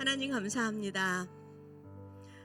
하나님 감사합니다.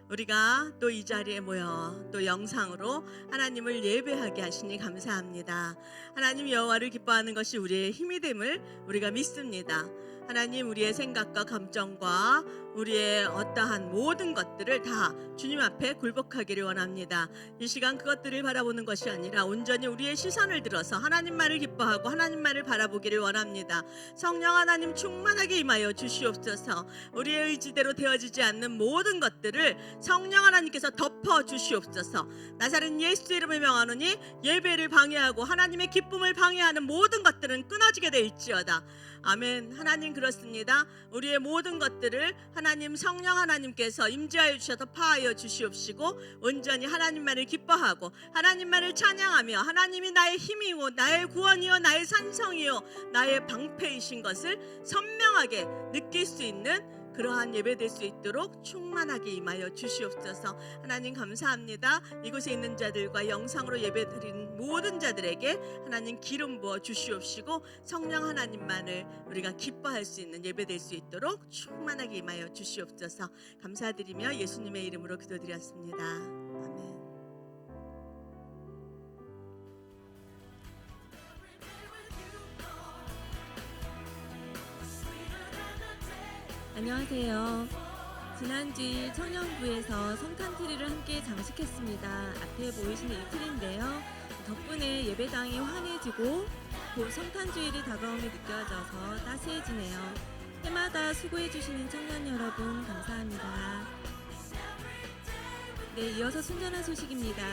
우리가 또 이 자리에 모여 또 영상으로 하나님을 예배하게 하시니 감사합니다. 하나님 여호와를 기뻐하는 것이 우리의 힘이 됨을 우리가 믿습니다. 하나님, 우리의 생각과 감정과 우리의 어떠한 모든 것들을 다 주님 앞에 굴복하기를 원합니다. 이 시간 그것들을 바라보는 것이 아니라 온전히 우리의 시선을 들어서 하나님만을 기뻐하고 하나님만을 바라보기를 원합니다. 성령 하나님 충만하게 임하여 주시옵소서. 우리의 의지대로 되어지지 않는 모든 것들을 성령 하나님께서 덮어 주시옵소서. 나사렛 예수 이름을 명하노니 예배를 방해하고 하나님의 기쁨을 방해하는 모든 것들은 끊어지게 되일지어다. 아멘. 하나님 그렇습니다. 우리의 모든 것들을 하나님 성령 하나님께서 임재하여 주셔서 파하여 주시옵시고 온전히 하나님만을 기뻐하고 하나님만을 찬양하며 하나님이 나의 힘이고 나의 구원이요 나의 산성이요 나의 방패이신 것을 선명하게 느낄 수 있는 그러한 예배될 수 있도록 충만하게 임하여 주시옵소서. 하나님 감사합니다. 이곳에 있는 자들과 영상으로 예배드린 모든 자들에게 하나님 기름 부어 주시옵시고 성령 하나님만을 우리가 기뻐할 수 있는 예배될 수 있도록 충만하게 임하여 주시옵소서. 감사드리며 예수님의 이름으로 기도드렸습니다. 아멘. 안녕하세요. 지난주일 청년부에서 성탄트리를 함께 장식했습니다. 앞에 보이시는 이 트리인데요. 덕분에 예배당이 환해지고 곧 성탄주일이 다가옴이 느껴져서 따스해지네요. 해마다 수고해주시는 청년 여러분 감사합니다. 네, 이어서 순전한 소식입니다.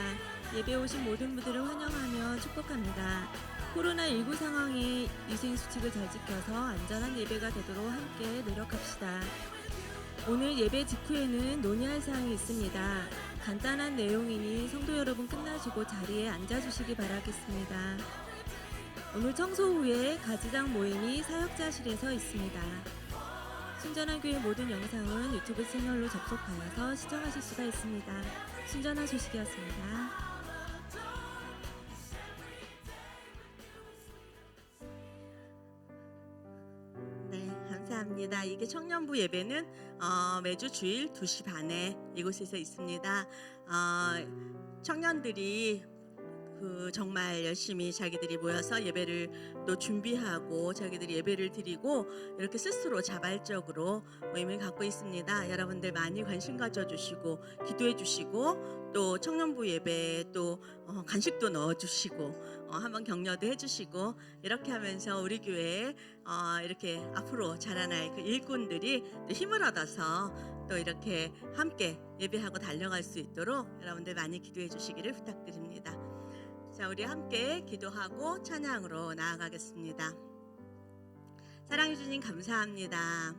예배 오신 모든 분들을 환영하며 축복합니다. 코로나19 상황에 위생수칙을 잘 지켜서 안전한 예배가 되도록 함께 노력합시다. 오늘 예배 직후에는 논의할 사항이 있습니다. 간단한 내용이니 성도 여러분 끝나시고 자리에 앉아주시기 바라겠습니다. 오늘 청소 후에 가지장 모임이 사역자실에서 있습니다. 순전한 교회 모든 영상은 유튜브 채널로 접속하여서 시청하실 수가 있습니다. 순전한 소식이었습니다. 감사합니다. 이게 청년부 예배는 매주 주일 2시 반에 이곳에서 있습니다. 청년들이 정말 열심히 자기들이 모여서 예배를 또 준비하고 자기들이 예배를 드리고 이렇게 스스로 자발적으로 모임을 갖고 있습니다. 여러분들 많이 관심 가져주시고 기도해 주시고 또 청년부 예배에 또 간식도 넣어주시고 한번 격려도 해주시고 이렇게 하면서 우리 교회에 이렇게 앞으로 자라날 그 일꾼들이 또 힘을 얻어서 또 이렇게 함께 예배하고 달려갈 수 있도록 여러분들 많이 기도해 주시기를 부탁드립니다. 자, 우리 함께 기도하고 찬양으로 나아가겠습니다. 사랑해 주님 감사합니다.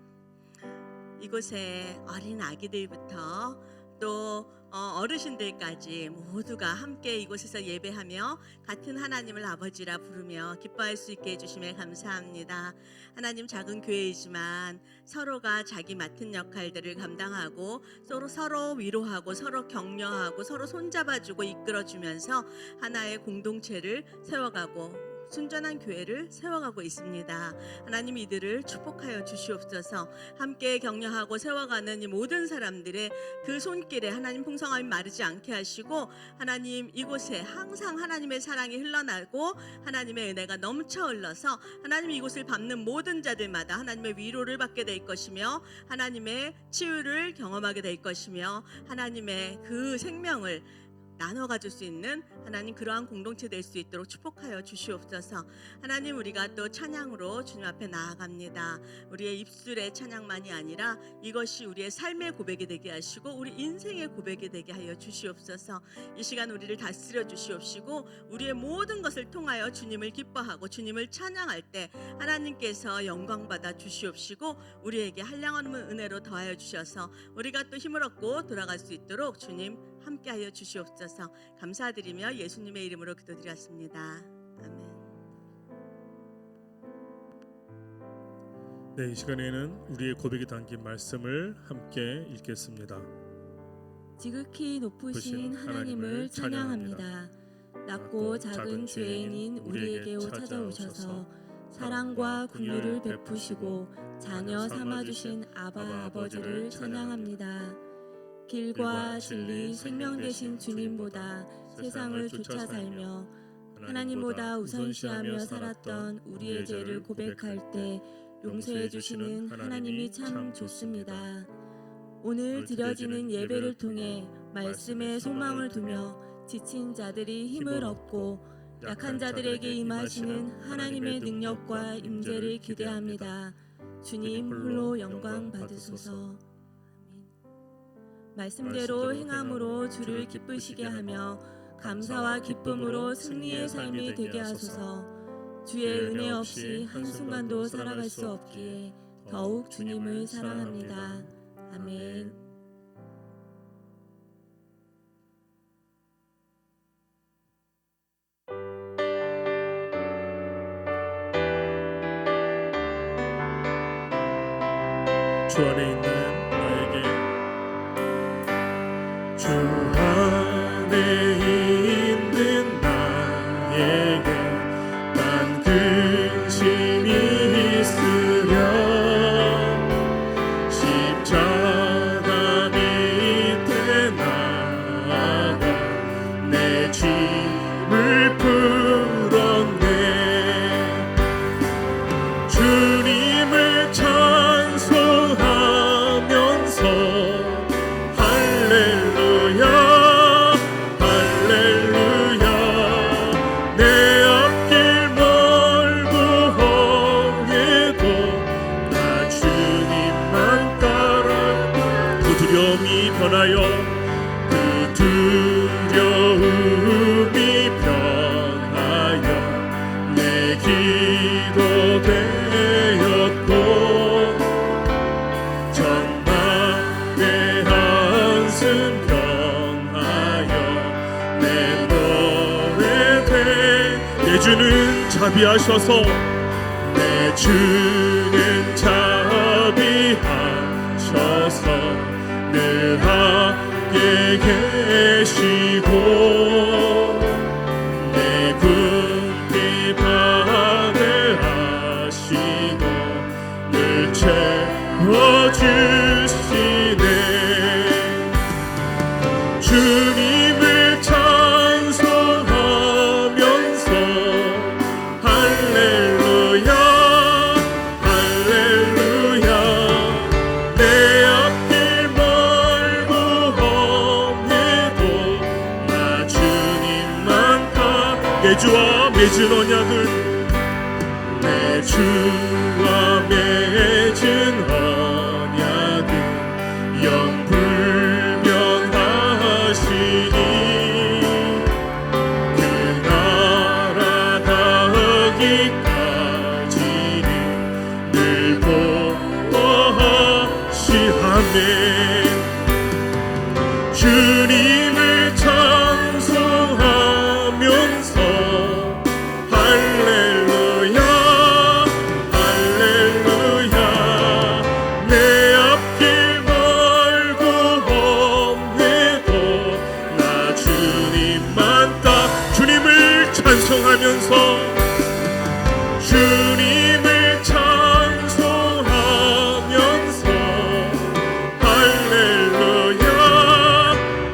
이곳에 어린 아기들부터 또 어르신들까지 모두가 함께 이곳에서 예배하며 같은 하나님을 아버지라 부르며 기뻐할 수 있게 해주심에 감사합니다. 하나님, 작은 교회이지만 서로가 자기 맡은 역할들을 감당하고 서로 위로하고 서로 격려하고 서로 손잡아주고 이끌어주면서 하나의 공동체를 세워가고 순전한 교회를 세워가고 있습니다. 하나님, 이들을 축복하여 주시옵소서. 함께 격려하고 세워가는 이 모든 사람들의 그 손길에 하나님 풍성함이 마르지 않게 하시고 하나님, 이곳에 항상 하나님의 사랑이 흘러나고 하나님의 은혜가 넘쳐 흘러서 하나님 이곳을 밟는 모든 자들마다 하나님의 위로를 받게 될 것이며 하나님의 치유를 경험하게 될 것이며 하나님의 그 생명을 나눠 가질 수 있는 하나님 그러한 공동체 될 수 있도록 축복하여 주시옵소서. 하나님, 우리가 또 찬양으로 주님 앞에 나아갑니다. 우리의 입술의 찬양만이 아니라 이것이 우리의 삶의 고백이 되게 하시고 우리 인생의 고백이 되게 하여 주시옵소서. 이 시간 우리를 다스려 주시옵시고 우리의 모든 것을 통하여 주님을 기뻐하고 주님을 찬양할 때 하나님께서 영광 받아 주시옵시고 우리에게 한량없는 은혜로 더하여 주셔서 우리가 또 힘을 얻고 돌아갈 수 있도록 주님 함께하여 주시옵소서. 감사드리며 예수님의 이름으로 기도드렸습니다. 아멘. 네, 이 시간에는 우리의 고백이 담긴 말씀을 함께 읽겠습니다. 지극히 높으신 하나님을 찬양합니다. 낮고 작은 죄인인 우리에게 찾아오셔서 사랑과 긍휼을 베푸시고 자녀 삼아주신 아바 아버지를 찬양합니다. 길과 진리 생명 되신 주님보다 세상을 쫓아 살며 하나님보다 우선시하며 살았던 우리의 죄를 고백할 때 용서해 주시는 하나님이 참 좋습니다. 오늘 드려지는 예배를 통해 말씀에 소망을 두며 지친 자들이 힘을 얻고 약한 자들에게 임하시는 하나님의 능력과 임재를 기대합니다. 주님 홀로 영광 받으소서. 아멘. 말씀대로 행함으로 주를 기쁘시게 하며 감사와 기쁨으로 승리의 삶이 되게 하소서. 주의 은혜 없이 한순간도 살아갈 수 없기에 더욱 주님을 사랑합니다. 아멘. 주 안에 있는 나에게 주 안에 있는 나에게 난 근심이 있으려 십자가 밑에 나아가 내 짐을 풀었네. 주님을 찬송하면서 할렐루야 할렐루야 내 앞길 멀고 험해도 나 주님만 따라 그 두려움이 변하여 그 두려움이 변하여 내 기도 되었고 전방의 한숨 변하여 내 노래 내 주는 자비하셔서 내 주는 자비하셔서 늘 함께 계시고 내 궁핍 하시고 늘 채워주시네. 주님을 찬송하면서 할렐루야 할렐루야 내 앞길 멀고 험해도 나 주님만 가 내 주와 맺은 언약을 내 주와 맺은 언약은 영불명하시니 그 나라 가기까지는 늘 보호하시하네. 주님을 찬송하면서 할렐루야 할렐루야 내 앞길 멀고 험해도 나 주님만 따 주님을 찬송하면서 주님을 찬송하면서 할렐루야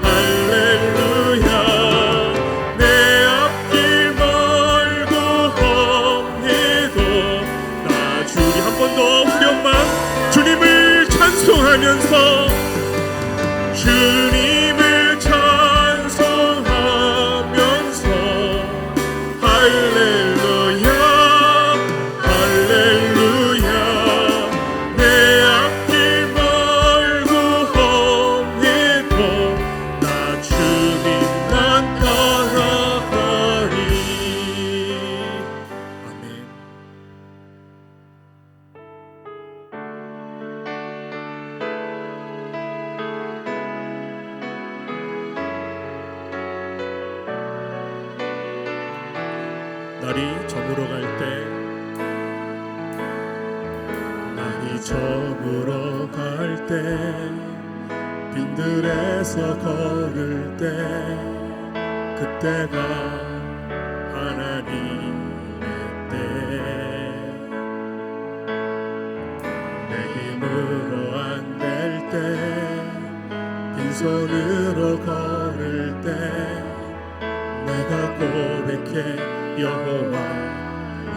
할렐루야 내 앞길 멀고 험해도 나 주님 한 번 더 후렴만 주님을 찬송하면서 주님을 찬송하면서 할렐루야 할렐루야 내 앞길 멀고 험해도 나 주님만 따라가리. 아멘. 날이 저물어 갈 때 날이 저물어 갈 때 빈들에서 걸을 때 그때가 하나님의 때 빈손으로 걸을 때 내가 고백해 여호와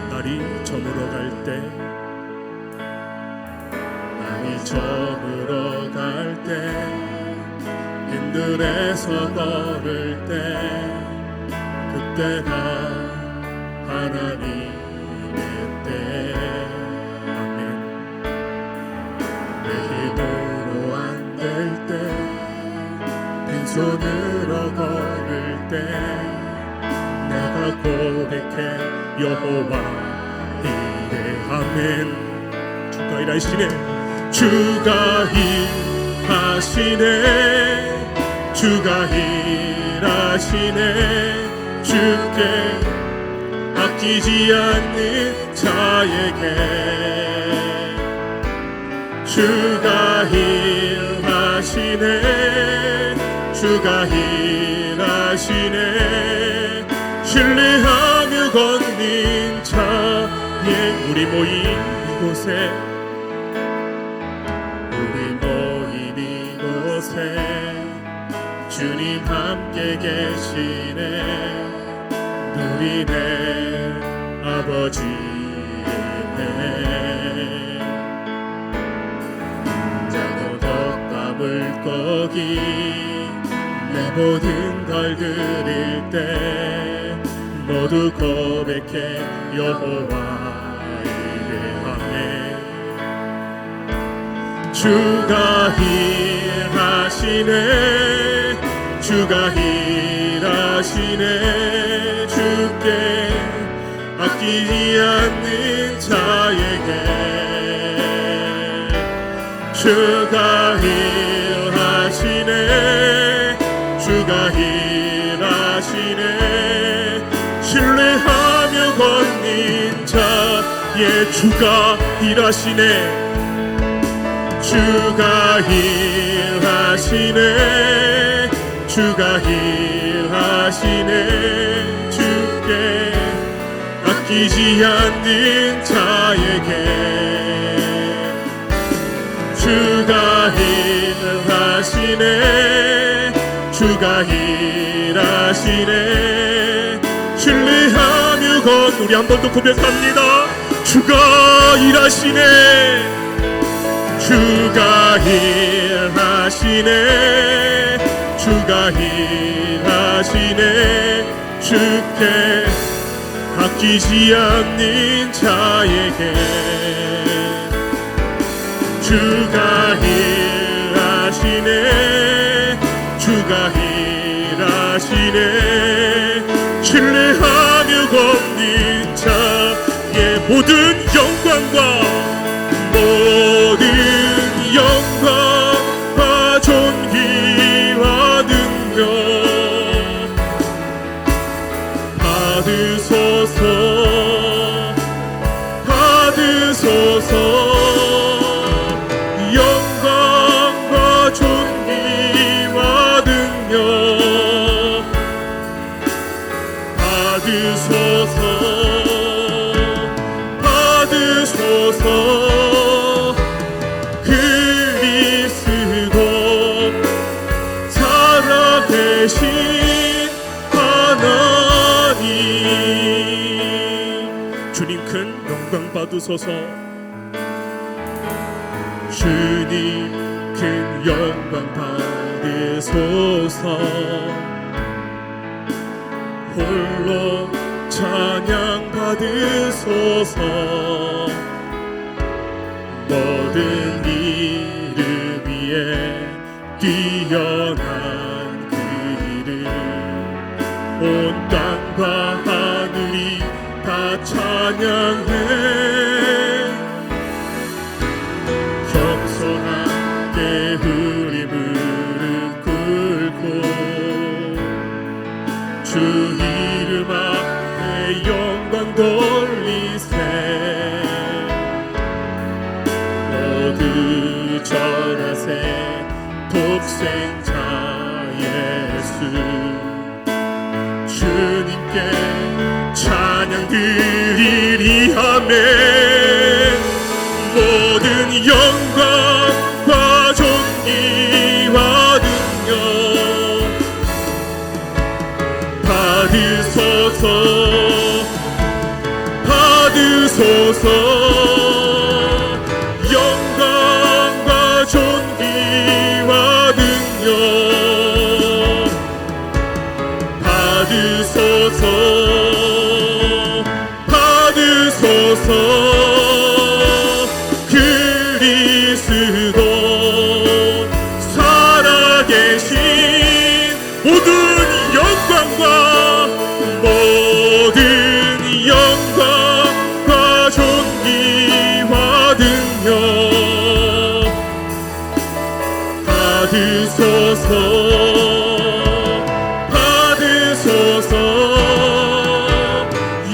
날이 저물어 갈 때 날이 저물어 갈 때 힘들에서 걸을 때 그때가 하나님의 때 아멘. 내 힘으로 안 될 때 빈손으로 걸을 때 내가 고백해 여호와 이래 아멘. 주가 일하시네 주가 일하시네 주가 일하시네 주께 아끼지 않는 자에게 주가 일하시네 주가 일하시네 신뢰하며 걷는 자에 우리 모인 이곳에 우리 모인 이곳에 주님 함께 계시네 누리네 아버지네 자고 덕과 물고기 내 모든 걸 드릴 때 모두 고백해 여호와 이래 아멘. 주가 일하시네 주가 일하시네 주께 아끼지 않는 자에게 주가 일하시네 주가 일하시네 신뢰하며 걷는 자의 주가 일하시네 주가 일하시네 주가 일하시네 주께 아끼지 않는 자에게 주가 일하시네 주가 일하시네 신뢰하며 건 우리 한 번 더 고백합니다. 주가 일하시네 주가 일하시네 주가 일하시네 주께 아끼지 않는 자에게 주가 일하시네 주가 일하시네 신뢰하며 걷는 자의 모든 영광과 존귀와 능력 받으소서 영광과 존귀와 능력 받으소서 그리스도 살아계신 하나님 주님 큰 영광 받으소서 주님 큰 영광 받으소서 홀로 찬양 받으소서 모든 이름 위에 뛰어난 그 이름 온 땅과 하늘이 다 찬양해 겸손하게 우리 무릎 꿇고 주 이름 앞에 영광 돌리세 모두 절하세 독생자 예수 주님께 찬양 드리리 아멘 모든 영광과 존귀와 능력 받으소서 영광과 존귀와 능력 받으소서 그리스도 살아계신 모든 영광과 존귀와 능력 받으소서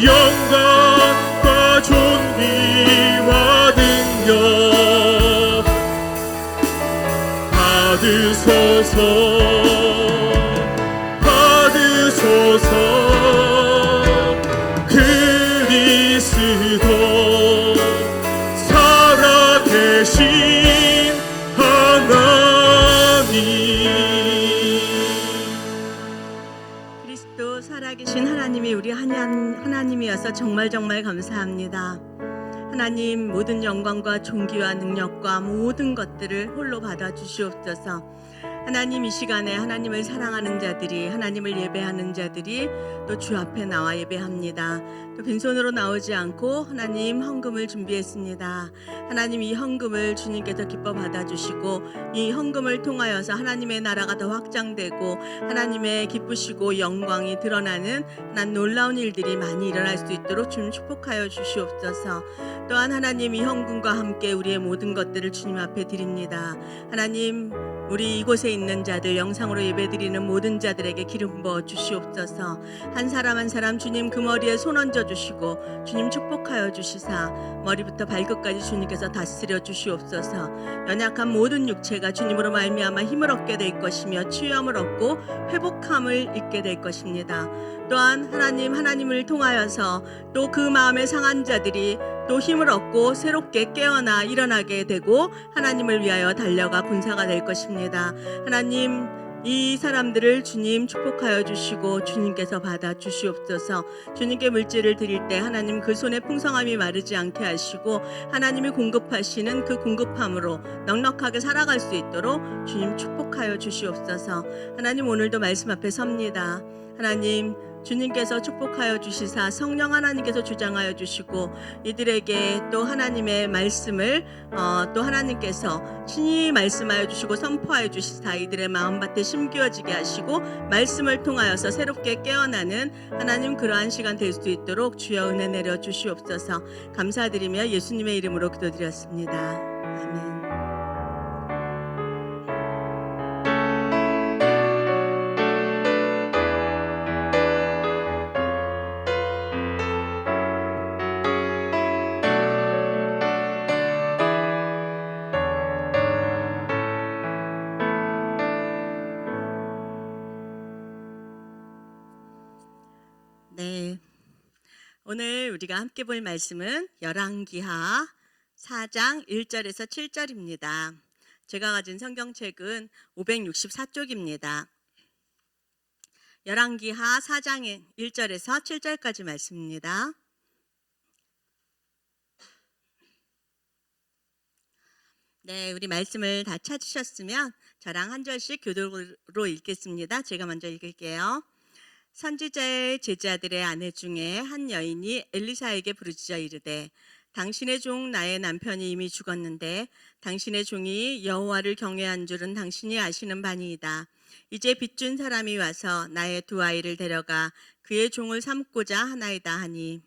영광과 존귀와 능력 받으소서 그리스도 살아계신 하나님. 그리스도 살아계신 하나님이 우리 하나님이어서 정말 감사합니다. 하나님, 모든 영광과 존귀와 능력과 모든 것들을 홀로 받아 주시옵소서. 하나님, 이 시간에 하나님을 사랑하는 자들이, 하나님을 예배하는 자들이 또 주 앞에 나와 예배합니다. 또 빈손으로 나오지 않고 하나님 헌금을 준비했습니다. 하나님, 이 헌금을 주님께서 기뻐 받아주시고 이 헌금을 통하여서 하나님의 나라가 더 확장되고 하나님의 기쁘시고 영광이 드러나는 난 놀라운 일들이 많이 일어날 수 있도록 주님 축복하여 주시옵소서. 또한 하나님, 이 헌금과 함께 우리의 모든 것들을 주님 앞에 드립니다. 하나님, 우리 이곳에 있는 자들, 영상으로 예배드리는 모든 자들에게 기름 부어 주시옵소서. 한 사람 한 사람 주님 그 머리에 손 얹어 주시고 주님 축복하여 주시사 머리부터 발끝까지 주님께서 다스려 주시옵소서. 연약한 모든 육체가 주님으로 말미암아 힘을 얻게 될 것이며 치유함을 얻고 회복함을 잊게 될 것입니다. 또한 하나님을 통하여서 또 그 마음에 상한 자들이 또 힘을 얻고 새롭게 깨어나 일어나게 되고 하나님을 위하여 달려가 군사가 될 것입니다. 하나님, 이 사람들을 주님 축복하여 주시고 주님께서 받아 주시옵소서. 주님께 물질을 드릴 때 하나님 그 손에 풍성함이 마르지 않게 하시고 하나님이 공급하시는 그 공급함으로 넉넉하게 살아갈 수 있도록 주님 축복하여 주시옵소서. 하나님, 오늘도 말씀 앞에 섭니다. 하나님, 주님께서 축복하여 주시사 성령 하나님께서 주장하여 주시고 이들에게 또 하나님의 말씀을 또 하나님께서 친히 말씀하여 주시고 선포하여 주시사 이들의 마음밭에 심기어지게 하시고 말씀을 통하여서 새롭게 깨어나는 하나님 그러한 시간 될 수 있도록 주여 은혜 내려 주시옵소서. 감사드리며 예수님의 이름으로 기도드렸습니다. 아멘. 네, 오늘 우리가 함께 볼 말씀은 열왕기하 4장 1절에서 7절입니다. 제가 가진 성경책은 564쪽입니다. 열왕기하 4장 1절에서 7절까지 말씀입니다. 네, 우리 말씀을 다 찾으셨으면 저랑 한 절씩 교독으로 읽겠습니다. 제가 먼저 읽을게요. 선지자의 제자들의 아내 중에 한 여인이 엘리사에게 부르짖어 이르되 당신의 종 나의 남편이 이미 죽었는데 당신의 종이 여호와를 경외한 줄은 당신이 아시는 바니이다. 이제 빚준 사람이 와서 나의 두 아이를 데려가 그의 종을 삼고자 하나이다 하니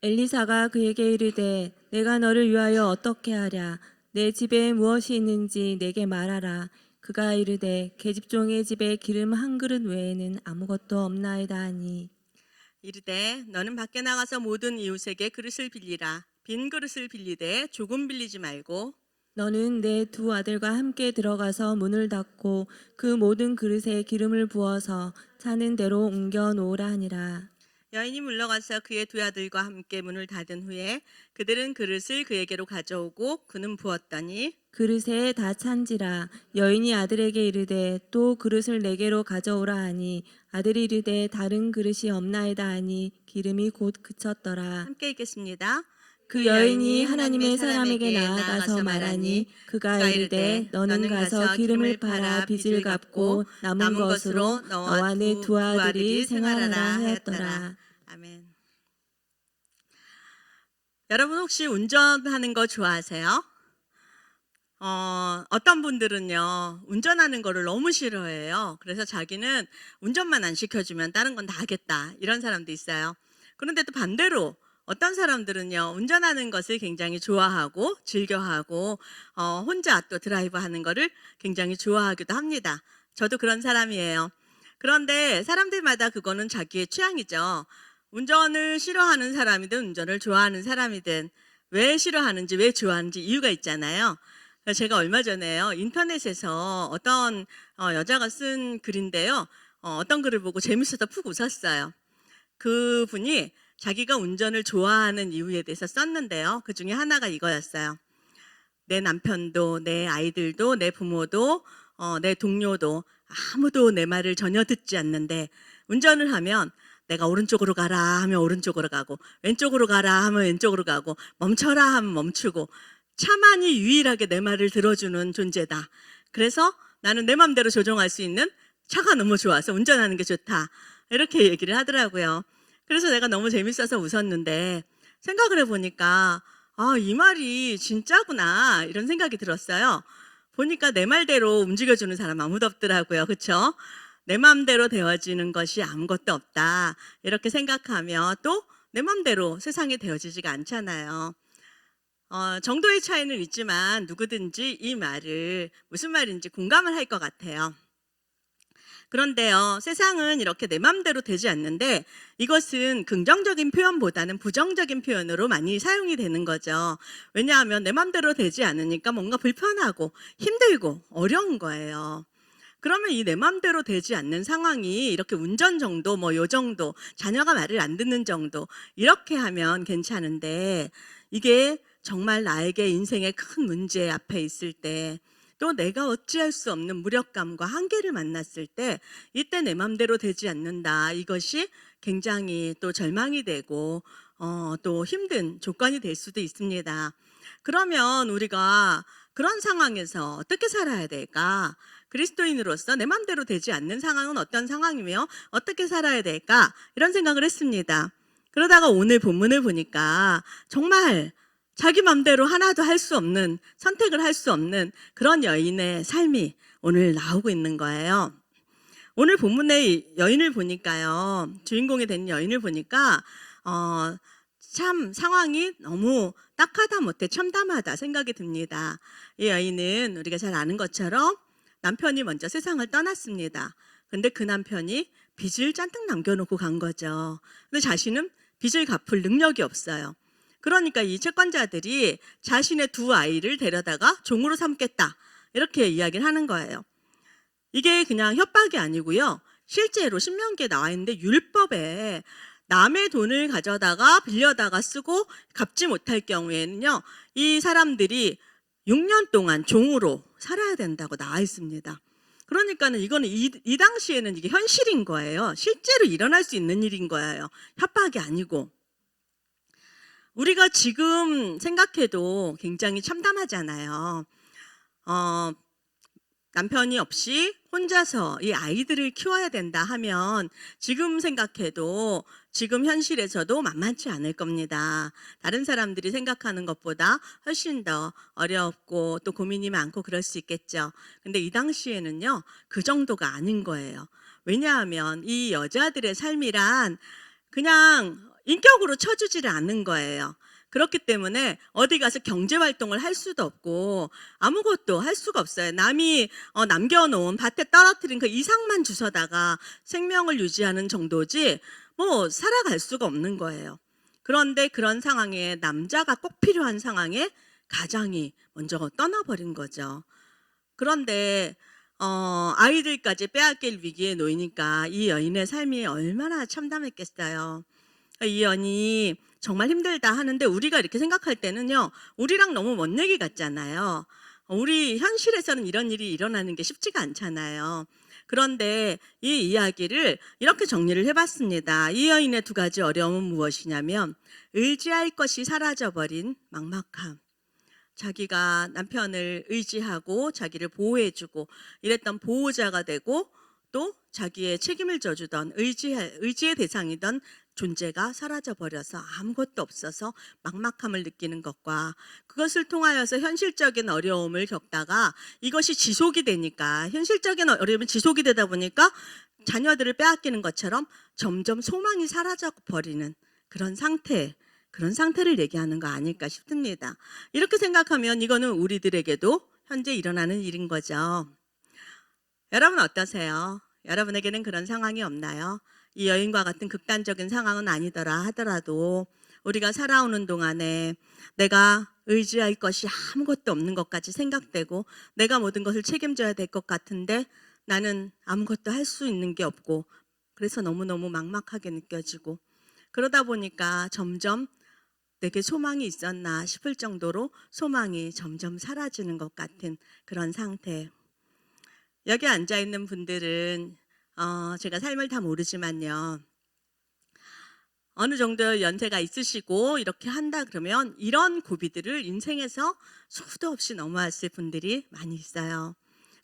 엘리사가 그에게 이르되 내가 너를 위하여 어떻게 하랴 내 집에 무엇이 있는지 내게 말하라. 그가 이르되 계집종의 집에 기름 한 그릇 외에는 아무것도 없나이다 하니 이르되 너는 밖에 나가서 모든 이웃에게 그릇을 빌리라. 빈 그릇을 빌리되 조금 빌리지 말고 너는 내 두 아들과 함께 들어가서 문을 닫고 그 모든 그릇에 기름을 부어서 차는 대로 옮겨 놓으라 하니라. 여인이 물러가서 그의 두 아들과 함께 문을 닫은 후에 그들은 그릇을 그에게로 가져오고 그는 부었더니 그릇에 다 찬지라. 여인이 아들에게 이르되 또 그릇을 내게로 가져오라 하니 아들이 이르되 다른 그릇이 없나이다 하니 기름이 곧 그쳤더라. 함께 읽겠습니다. 그 여인이 하나님의 사람에게 나아가서 말하니 그가 이르되 너는 가서 기름을 팔아 빚을 갚고 남은 것으로 너와 내 두 아들이 생활하라 하였더라. 아멘. 여러분 혹시 운전하는 거 좋아하세요? 어떤 분들은요, 운전하는 거를 너무 싫어해요. 그래서 자기는 운전만 안 시켜주면 다른 건 다 하겠다. 이런 사람도 있어요. 그런데 또 반대로 어떤 사람들은요, 운전하는 것을 굉장히 좋아하고 즐겨하고 혼자 또 드라이브 하는 거를 굉장히 좋아하기도 합니다. 저도 그런 사람이에요. 그런데 사람들마다 그거는 자기의 취향이죠. 운전을 싫어하는 사람이든 운전을 좋아하는 사람이든 왜 싫어하는지 왜 좋아하는지 이유가 있잖아요. 제가 얼마 전에요, 인터넷에서 어떤 여자가 쓴 글인데요, 어떤 글을 보고 재밌어서 푹 웃었어요. 그분이 자기가 운전을 좋아하는 이유에 대해서 썼는데요, 그 중에 하나가 이거였어요. 내 남편도 내 아이들도 내 부모도 내 동료도 아무도 내 말을 전혀 듣지 않는데 운전을 하면 내가 오른쪽으로 가라 하면 오른쪽으로 가고 왼쪽으로 가라 하면 왼쪽으로 가고 멈춰라 하면 멈추고 차만이 유일하게 내 말을 들어주는 존재다. 그래서 나는 내 맘대로 조종할 수 있는 차가 너무 좋아서 운전하는 게 좋다. 이렇게 얘기를 하더라고요. 그래서 내가 너무 재밌어서 웃었는데 생각을 해보니까 이 말이 진짜구나 이런 생각이 들었어요. 보니까 내 말대로 움직여주는 사람 아무도 없더라고요. 그렇죠? 내 맘대로 되어지는 것이 아무것도 없다. 이렇게 생각하며 또 내 맘대로 세상이 되어지지가 않잖아요. 정도의 차이는 있지만 누구든지 이 말을 무슨 말인지 공감을 할 것 같아요. 그런데요, 세상은 이렇게 내 맘대로 되지 않는데 이것은 긍정적인 표현보다는 부정적인 표현으로 많이 사용이 되는 거죠. 왜냐하면 내 맘대로 되지 않으니까 뭔가 불편하고 힘들고 어려운 거예요. 그러면 이 내 맘대로 되지 않는 상황이 이렇게 운전 정도, 뭐 요 정도, 자녀가 말을 안 듣는 정도 이렇게 하면 괜찮은데 이게 정말 나에게 인생의 큰 문제 앞에 있을 때 또 내가 어찌할 수 없는 무력감과 한계를 만났을 때 이때 내 맘대로 되지 않는다. 이것이 굉장히 또 절망이 되고 또 힘든 조건이 될 수도 있습니다. 그러면 우리가 그런 상황에서 어떻게 살아야 될까? 그리스도인으로서 내 맘대로 되지 않는 상황은 어떤 상황이며 어떻게 살아야 될까? 이런 생각을 했습니다. 그러다가 오늘 본문을 보니까 정말 자기 맘대로 하나도 할 수 없는, 선택을 할 수 없는 그런 여인의 삶이 오늘 나오고 있는 거예요. 오늘 본문의 여인을 보니까요, 주인공이 된 여인을 보니까 참 상황이 너무 딱하다 못해 참담하다 생각이 듭니다. 이 여인은 우리가 잘 아는 것처럼 남편이 먼저 세상을 떠났습니다. 근데 그 남편이 빚을 잔뜩 남겨놓고 간 거죠. 근데 자신은 빚을 갚을 능력이 없어요. 그러니까 이 채권자들이 자신의 두 아이를 데려다가 종으로 삼겠다 이렇게 이야기를 하는 거예요. 이게 그냥 협박이 아니고요. 실제로 신명기에 나와 있는데 율법에 남의 돈을 가져다가 빌려다가 쓰고 갚지 못할 경우에는요, 이 사람들이 6년 동안 종으로 살아야 된다고 나와 있습니다. 그러니까는 이거는 이 당시에는 이게 현실인 거예요. 실제로 일어날 수 있는 일인 거예요. 협박이 아니고. 우리가 지금 생각해도 굉장히 참담하잖아요. 남편이 없이 혼자서 이 아이들을 키워야 된다 하면 지금 생각해도 지금 현실에서도 만만치 않을 겁니다. 다른 사람들이 생각하는 것보다 훨씬 더 어렵고 또 고민이 많고 그럴 수 있겠죠. 근데 이 당시에는요, 그 정도가 아닌 거예요. 왜냐하면 이 여자들의 삶이란 그냥 인격으로 쳐주지를 않는 거예요. 그렇기 때문에 어디 가서 경제활동을 할 수도 없고 아무것도 할 수가 없어요. 남이 남겨놓은 밭에 떨어뜨린 그 이상만 주워다가 생명을 유지하는 정도지 뭐 살아갈 수가 없는 거예요. 그런데 그런 상황에 남자가 꼭 필요한 상황에 가장이 먼저 떠나버린 거죠. 그런데 아이들까지 빼앗길 위기에 놓이니까 이 여인의 삶이 얼마나 참담했겠어요. 이 연이 정말 힘들다 하는데 우리가 이렇게 생각할 때는요, 우리랑 너무 먼 얘기 같잖아요. 우리 현실에서는 이런 일이 일어나는 게 쉽지가 않잖아요. 그런데 이 이야기를 이렇게 정리를 해봤습니다. 이 여인의 두 가지 어려움은 무엇이냐면 의지할 것이 사라져버린 막막함. 자기가 남편을 의지하고 자기를 보호해주고 이랬던 보호자가 되고 또 자기의 책임을 져주던 의지의 대상이던 존재가 사라져버려서 아무것도 없어서 막막함을 느끼는 것과 그것을 통하여서 현실적인 어려움을 겪다가 이것이 지속이 되니까 현실적인 어려움이 지속이 되다 보니까 자녀들을 빼앗기는 것처럼 점점 소망이 사라져버리는 그런 상태를 얘기하는 거 아닐까 싶습니다. 이렇게 생각하면 이거는 우리들에게도 현재 일어나는 일인 거죠. 여러분 어떠세요? 여러분에게는 그런 상황이 없나요? 이 여인과 같은 극단적인 상황은 아니더라 하더라도 우리가 살아오는 동안에 내가 의지할 것이 아무것도 없는 것까지 생각되고 내가 모든 것을 책임져야 될 것 같은데 나는 아무것도 할 수 있는 게 없고 그래서 너무너무 막막하게 느껴지고 그러다 보니까 점점 내게 소망이 있었나 싶을 정도로 소망이 점점 사라지는 것 같은 그런 상태. 여기 앉아있는 분들은 제가 삶을 다 모르지만요. 어느 정도 연세가 있으시고 이렇게 한다 그러면 이런 고비들을 인생에서 수도 없이 넘어왔을 분들이 많이 있어요.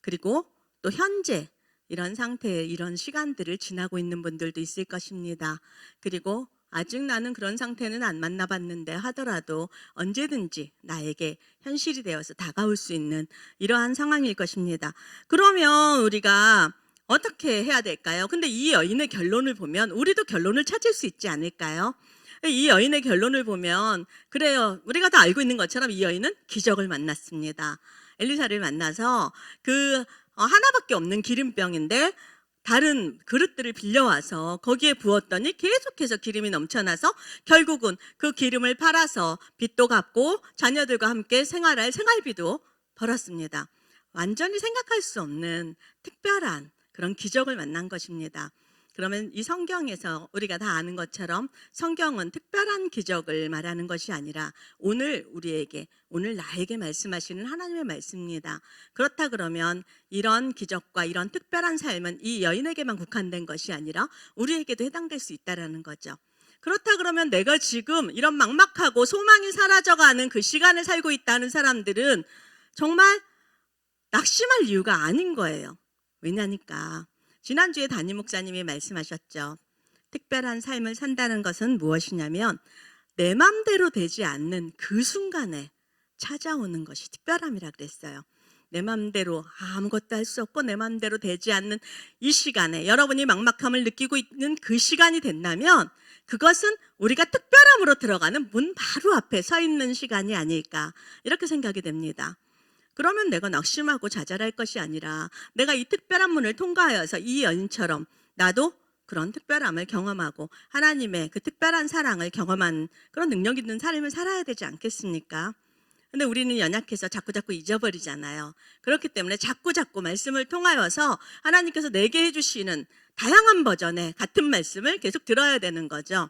그리고 또 현재 이런 상태에 이런 시간들을 지나고 있는 분들도 있을 것입니다. 그리고 아직 나는 그런 상태는 안 만나봤는데 하더라도 언제든지 나에게 현실이 되어서 다가올 수 있는 이러한 상황일 것입니다. 그러면 우리가 어떻게 해야 될까요? 근데 이 여인의 결론을 보면 우리도 결론을 찾을 수 있지 않을까요? 이 여인의 결론을 보면 그래요. 우리가 다 알고 있는 것처럼 이 여인은 기적을 만났습니다. 엘리사를 만나서 그 하나밖에 없는 기름병인데 다른 그릇들을 빌려와서 거기에 부었더니 계속해서 기름이 넘쳐나서 결국은 그 기름을 팔아서 빚도 갚고 자녀들과 함께 생활할 생활비도 벌었습니다. 완전히 생각할 수 없는 특별한 그런 기적을 만난 것입니다. 그러면 이 성경에서 우리가 다 아는 것처럼 성경은 특별한 기적을 말하는 것이 아니라 오늘 나에게 말씀하시는 하나님의 말씀입니다. 그렇다 그러면 이런 기적과 이런 특별한 삶은 이 여인에게만 국한된 것이 아니라 우리에게도 해당될 수 있다는 거죠. 그렇다 그러면 내가 지금 이런 막막하고 소망이 사라져가는 그 시간을 살고 있다는 사람들은 정말 낙심할 이유가 아닌 거예요. 왜냐니까 지난주에 담임 목사님이 말씀하셨죠. 특별한 삶을 산다는 것은 무엇이냐면 내 맘대로 되지 않는 그 순간에 찾아오는 것이 특별함이라 그랬어요. 내 맘대로 아무것도 할 수 없고 내 맘대로 되지 않는 이 시간에 여러분이 막막함을 느끼고 있는 그 시간이 된다면 그것은 우리가 특별함으로 들어가는 문 바로 앞에 서 있는 시간이 아닐까 이렇게 생각이 됩니다. 그러면 내가 낙심하고 좌절할 것이 아니라 내가 이 특별한 문을 통과하여서 이 여인처럼 나도 그런 특별함을 경험하고 하나님의 그 특별한 사랑을 경험한 그런 능력 있는 삶을 살아야 되지 않겠습니까? 근데 우리는 연약해서 자꾸자꾸 잊어버리잖아요. 그렇기 때문에 자꾸자꾸 말씀을 통하여서 하나님께서 내게 해주시는 다양한 버전의 같은 말씀을 계속 들어야 되는 거죠.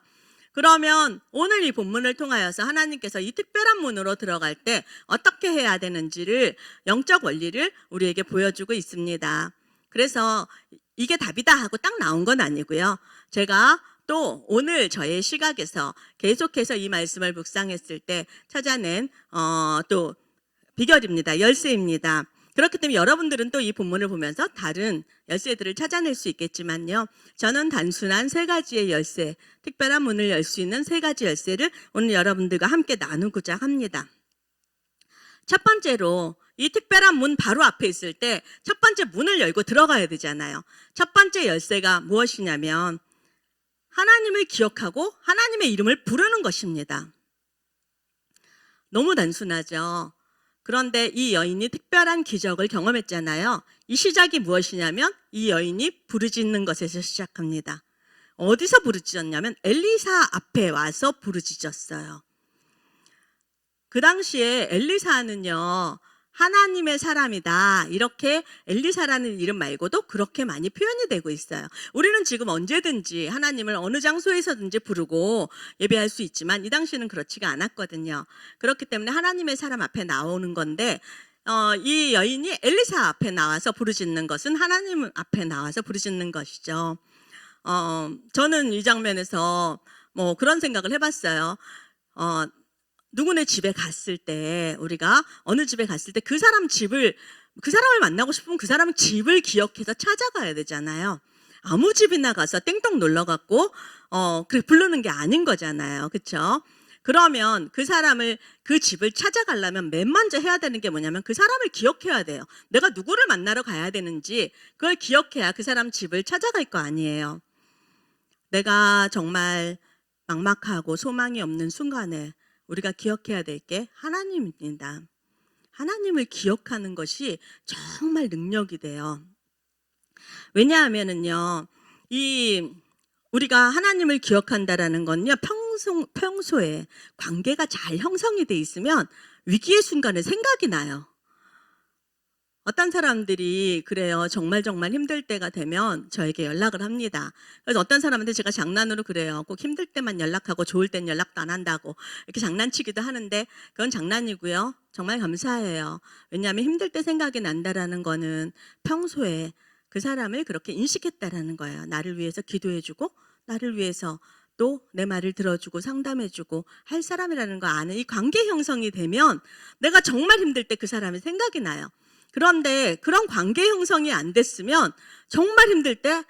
그러면 오늘 이 본문을 통하여서 하나님께서 이 특별한 문으로 들어갈 때 어떻게 해야 되는지를 영적 원리를 우리에게 보여주고 있습니다. 그래서 이게 답이다 하고 딱 나온 건 아니고요. 제가 또 오늘 저의 시각에서 계속해서 이 말씀을 묵상했을 때 찾아낸 또 비결입니다. 열쇠입니다. 그렇기 때문에 여러분들은 또 이 본문을 보면서 다른 열쇠들을 찾아낼 수 있겠지만요. 저는 단순한 세 가지의 열쇠, 특별한 문을 열 수 있는 세 가지 열쇠를 오늘 여러분들과 함께 나누고자 합니다. 첫 번째로 이 특별한 문 바로 앞에 있을 때 첫 번째 문을 열고 들어가야 되잖아요. 첫 번째 열쇠가 무엇이냐면 하나님을 기억하고 하나님의 이름을 부르는 것입니다. 너무 단순하죠. 그런데 이 여인이 특별한 기적을 경험했잖아요. 이 시작이 무엇이냐면 이 여인이 부르짖는 것에서 시작합니다. 어디서 부르짖었냐면 엘리사 앞에 와서 부르짖었어요. 그 당시에 엘리사는요, 하나님의 사람이다. 이렇게 엘리사라는 이름 말고도 그렇게 많이 표현이 되고 있어요. 우리는 지금 언제든지 하나님을 어느 장소에서든지 부르고 예배할 수 있지만 이 당시는 그렇지가 않았거든요. 그렇기 때문에 하나님의 사람 앞에 나오는 건데 이 여인이 엘리사 앞에 나와서 부르짖는 것은 하나님 앞에 나와서 부르짖는 것이죠. 저는 이 장면에서 뭐 그런 생각을 해봤어요. 누구네 집에 갔을 때, 우리가 어느 집에 갔을 때 그 사람을 만나고 싶으면 그 사람 집을 기억해서 찾아가야 되잖아요. 아무 집이나 가서 땡땡 놀러갖고 그래 부르는 게 아닌 거잖아요. 그렇죠? 그러면 그 집을 찾아가려면 맨 먼저 해야 되는 게 뭐냐면 그 사람을 기억해야 돼요. 내가 누구를 만나러 가야 되는지 그걸 기억해야 그 사람 집을 찾아갈 거 아니에요. 내가 정말 막막하고 소망이 없는 순간에 우리가 기억해야 될 게 하나님입니다. 하나님을 기억하는 것이 정말 능력이 돼요. 왜냐하면은요, 우리가 하나님을 기억한다라는 건요, 평소에 관계가 잘 형성이 돼 있으면 위기의 순간에 생각이 나요. 어떤 사람들이 그래요. 정말 힘들 때가 되면 저에게 연락을 합니다. 그래서 어떤 사람한테 제가 장난으로 그래요. 꼭 힘들 때만 연락하고 좋을 땐 연락도 안 한다고 이렇게 장난치기도 하는데 그건 장난이고요. 정말 감사해요. 왜냐하면 힘들 때 생각이 난다라는 거는 평소에 그 사람을 그렇게 인식했다라는 거예요. 나를 위해서 기도해주고 나를 위해서 또 내 말을 들어주고 상담해주고 할 사람이라는 거 아는 이 관계 형성이 되면 내가 정말 힘들 때 그 사람이 생각이 나요. 그런데 그런 관계 형성이 안 됐으면 정말 힘들 때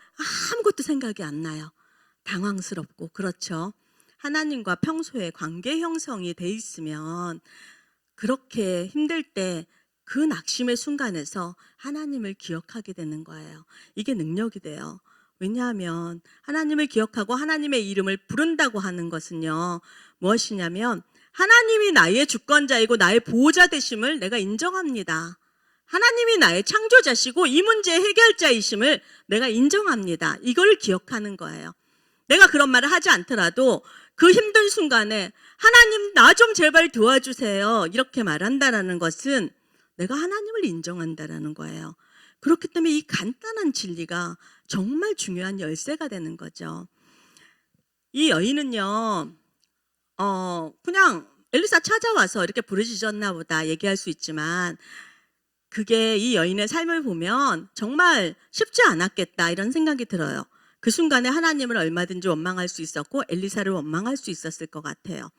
아무것도 생각이 안 나요. 당황스럽고 그렇죠. 하나님과 평소에 관계 형성이 돼 있으면 그렇게 힘들 때 그 낙심의 순간에서 하나님을 기억하게 되는 거예요. 이게 능력이 돼요. 왜냐하면 하나님을 기억하고 하나님의 이름을 부른다고 하는 것은요. 무엇이냐면 하나님이 나의 주권자이고 나의 보호자 되심을 내가 인정합니다. 하나님이 나의 창조자시고 이 문제의 해결자이심을 내가 인정합니다. 이걸 기억하는 거예요. 내가 그런 말을 하지 않더라도 그 힘든 순간에 하나님 나 좀 제발 도와주세요. 이렇게 말한다라는 것은 내가 하나님을 인정한다라는 거예요. 그렇기 때문에 이 간단한 진리가 정말 중요한 열쇠가 되는 거죠. 이 여인은요, 그냥 엘리사 찾아와서 이렇게 부르짖었나 보다 얘기할 수 있지만 그게 이 여인의 삶을 보면 정말 쉽지 않았겠다 이런 생각이 들어요. 그 순간에 하나님을 얼마든지 원망할 수 있었고 엘리사를 원망할 수 있었을 것 같아요.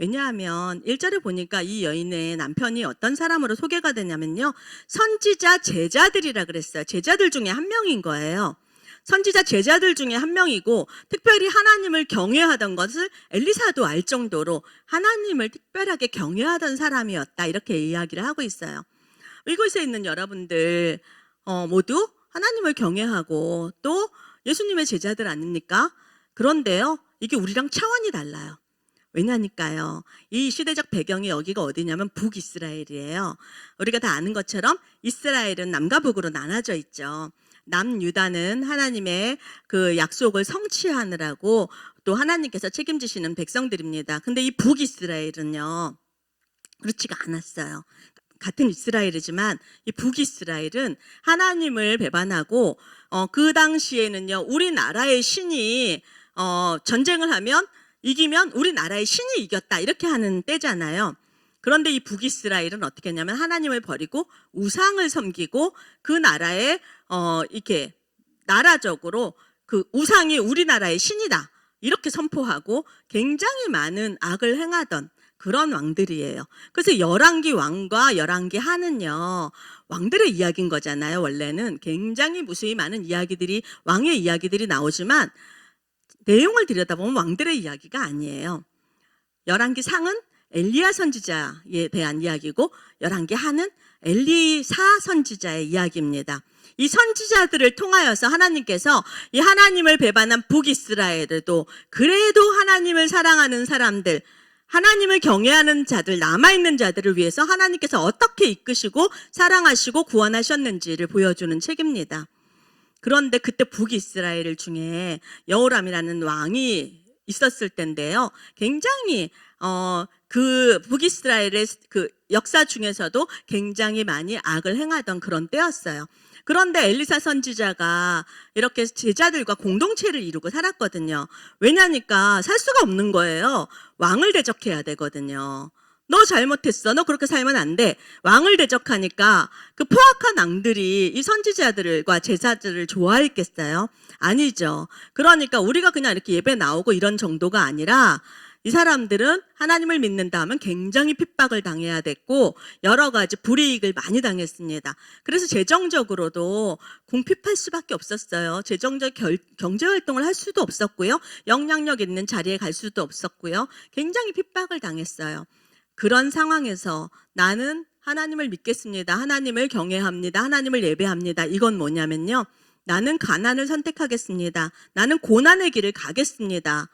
왜냐하면 1절에 보니까 이 여인의 남편이 어떤 사람으로 소개가 되냐면요. 선지자 제자들이라 그랬어요. 제자들 중에 한 명인 거예요. 선지자 제자들 중에 한 명이고 특별히 하나님을 경외하던 것을 엘리사도 알 정도로 하나님을 특별하게 경외하던 사람이었다. 이렇게 이야기를 하고 있어요. 이곳에 있는 여러분들 모두 하나님을 경외하고 또 예수님의 제자들 아닙니까? 그런데요. 이게 우리랑 차원이 달라요. 왜냐니까요. 이 시대적 배경이 여기가 어디냐면 북이스라엘이에요. 우리가 다 아는 것처럼 이스라엘은 남과 북으로 나눠져 있죠. 남유다는 하나님의 그 약속을 성취하느라고 또 하나님께서 책임지시는 백성들입니다. 근데 이 북이스라엘은요. 그렇지가 않았어요. 같은 이스라엘이지만 이 북이스라엘은 하나님을 배반하고 그 당시에는요. 우리나라의 신이 전쟁을 하면 이기면 우리나라의 신이 이겼다 이렇게 하는 때잖아요. 그런데 이 북이스라엘은 어떻게 했냐면 하나님을 버리고 우상을 섬기고 그 나라에 이렇게 나라적으로 그 우상이 우리나라의 신이다 이렇게 선포하고 굉장히 많은 악을 행하던 그런 왕들이에요. 그래서 열왕기 왕과 열왕기 하는요 왕들의 이야기인 거잖아요. 원래는 굉장히 무수히 많은 이야기들이 왕의 이야기들이 나오지만 내용을 들여다보면 왕들의 이야기가 아니에요. 열왕기 상은 엘리야 선지자에 대한 이야기고 열왕기 하는 엘리사 선지자의 이야기입니다. 이 선지자들을 통하여서 하나님께서 이 하나님을 배반한 북이스라엘에도 그래도 하나님을 사랑하는 사람들, 하나님을 경외하는 자들, 남아있는 자들을 위해서 하나님께서 어떻게 이끄시고 사랑하시고 구원하셨는지를 보여주는 책입니다. 그런데 그때 북이스라엘 중에 여호람이라는 왕이 있었을 때인데요. 굉장히 그 북이스라엘의 그 역사 중에서도 굉장히 많이 악을 행하던 그런 때였어요. 그런데 엘리사 선지자가 이렇게 제자들과 공동체를 이루고 살았거든요. 왜냐니까 살 수가 없는 거예요. 왕을 대적해야 되거든요. 너 잘못했어. 너 그렇게 살면 안 돼. 왕을 대적하니까 그 포악한 왕들이 이 선지자들과 제자들을 좋아했겠어요? 아니죠. 그러니까 우리가 그냥 이렇게 예배 나오고 이런 정도가 아니라 이 사람들은 하나님을 믿는다 하면 굉장히 핍박을 당해야 됐고 여러 가지 불이익을 많이 당했습니다. 그래서 재정적으로도 궁핍할 수밖에 없었어요. 재정적 경제활동을 할 수도 없었고요. 영향력 있는 자리에 갈 수도 없었고요. 굉장히 핍박을 당했어요. 그런 상황에서 나는 하나님을 믿겠습니다. 하나님을 경외합니다. 하나님을 예배합니다. 이건 뭐냐면요. 나는 가난을 선택하겠습니다. 나는 고난의 길을 가겠습니다.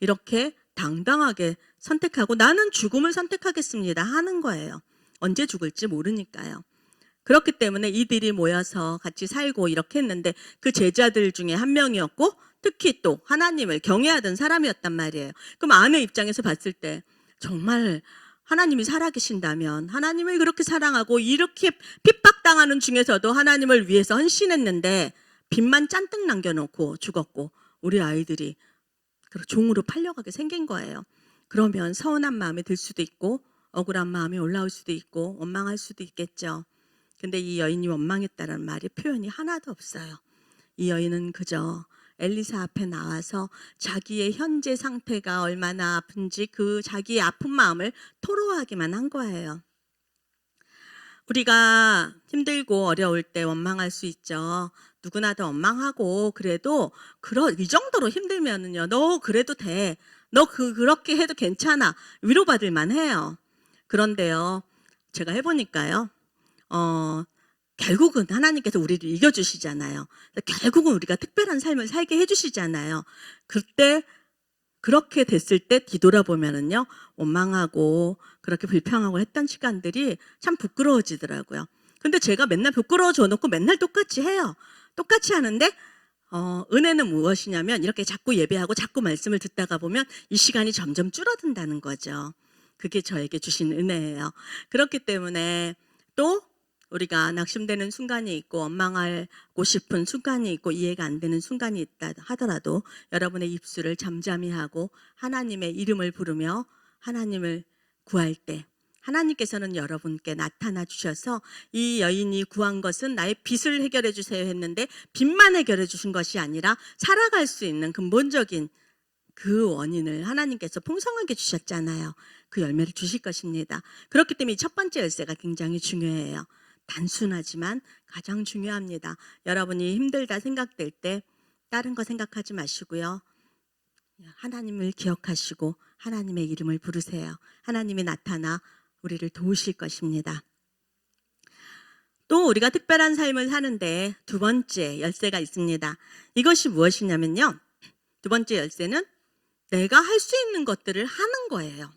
이렇게 당당하게 선택하고 나는 죽음을 선택하겠습니다 하는 거예요. 언제 죽을지 모르니까요. 그렇기 때문에 이들이 모여서 같이 살고 이렇게 했는데 그 제자들 중에 한 명이었고 특히 또 하나님을 경외하던 사람이었단 말이에요. 그럼 아내 입장에서 봤을 때 정말 하나님이 살아계신다면 하나님을 그렇게 사랑하고 이렇게 핍박당하는 중에서도 하나님을 위해서 헌신했는데 빚만 잔뜩 남겨놓고 죽었고 우리 아이들이 종으로 팔려가게 생긴 거예요. 그러면 서운한 마음이 들 수도 있고 억울한 마음이 올라올 수도 있고 원망할 수도 있겠죠. 근데 이 여인이 원망했다는 말이 표현이 하나도 없어요. 이 여인은 그저 엘리사 앞에 나와서 자기의 현재 상태가 얼마나 아픈지 그 자기의 아픈 마음을 토로하기만 한 거예요. 우리가 힘들고 어려울 때 원망할 수 있죠. 누구나 다 원망하고 그래도 이 정도로 힘들면은요. 너 그래도 돼. 너 그렇게 해도 괜찮아. 위로받을 만해요. 그런데요. 제가 해보니까요. 결국은 하나님께서 우리를 이겨주시잖아요. 결국은 우리가 특별한 삶을 살게 해주시잖아요. 그때 그렇게 됐을 때 뒤돌아보면은요. 원망하고 그렇게 불평하고 했던 시간들이 참 부끄러워지더라고요. 근데 제가 맨날 부끄러워져 놓고 맨날 똑같이 해요. 똑같이 하는데 은혜는 무엇이냐면 이렇게 자꾸 예배하고 자꾸 말씀을 듣다가 보면 이 시간이 점점 줄어든다는 거죠. 그게 저에게 주신 은혜예요. 그렇기 때문에 또 우리가 낙심되는 순간이 있고 원망하고 싶은 순간이 있고 이해가 안 되는 순간이 있다 하더라도 여러분의 입술을 잠잠히 하고 하나님의 이름을 부르며 하나님을 구할 때 하나님께서는 여러분께 나타나 주셔서 이 여인이 구한 것은 나의 빚을 해결해 주세요 했는데 빚만 해결해 주신 것이 아니라 살아갈 수 있는 근본적인 그 원인을 하나님께서 풍성하게 주셨잖아요. 그 열매를 주실 것입니다. 그렇기 때문에 첫 번째 열쇠가 굉장히 중요해요. 단순하지만 가장 중요합니다. 여러분이 힘들다 생각될 때 다른 거 생각하지 마시고요. 하나님을 기억하시고 하나님의 이름을 부르세요. 하나님이 나타나 우리를 도우실 것입니다. 또 우리가 특별한 삶을 사는데 두 번째 열쇠가 있습니다. 이것이 무엇이냐면요. 두 번째 열쇠는 내가 할 수 있는 것들을 하는 거예요.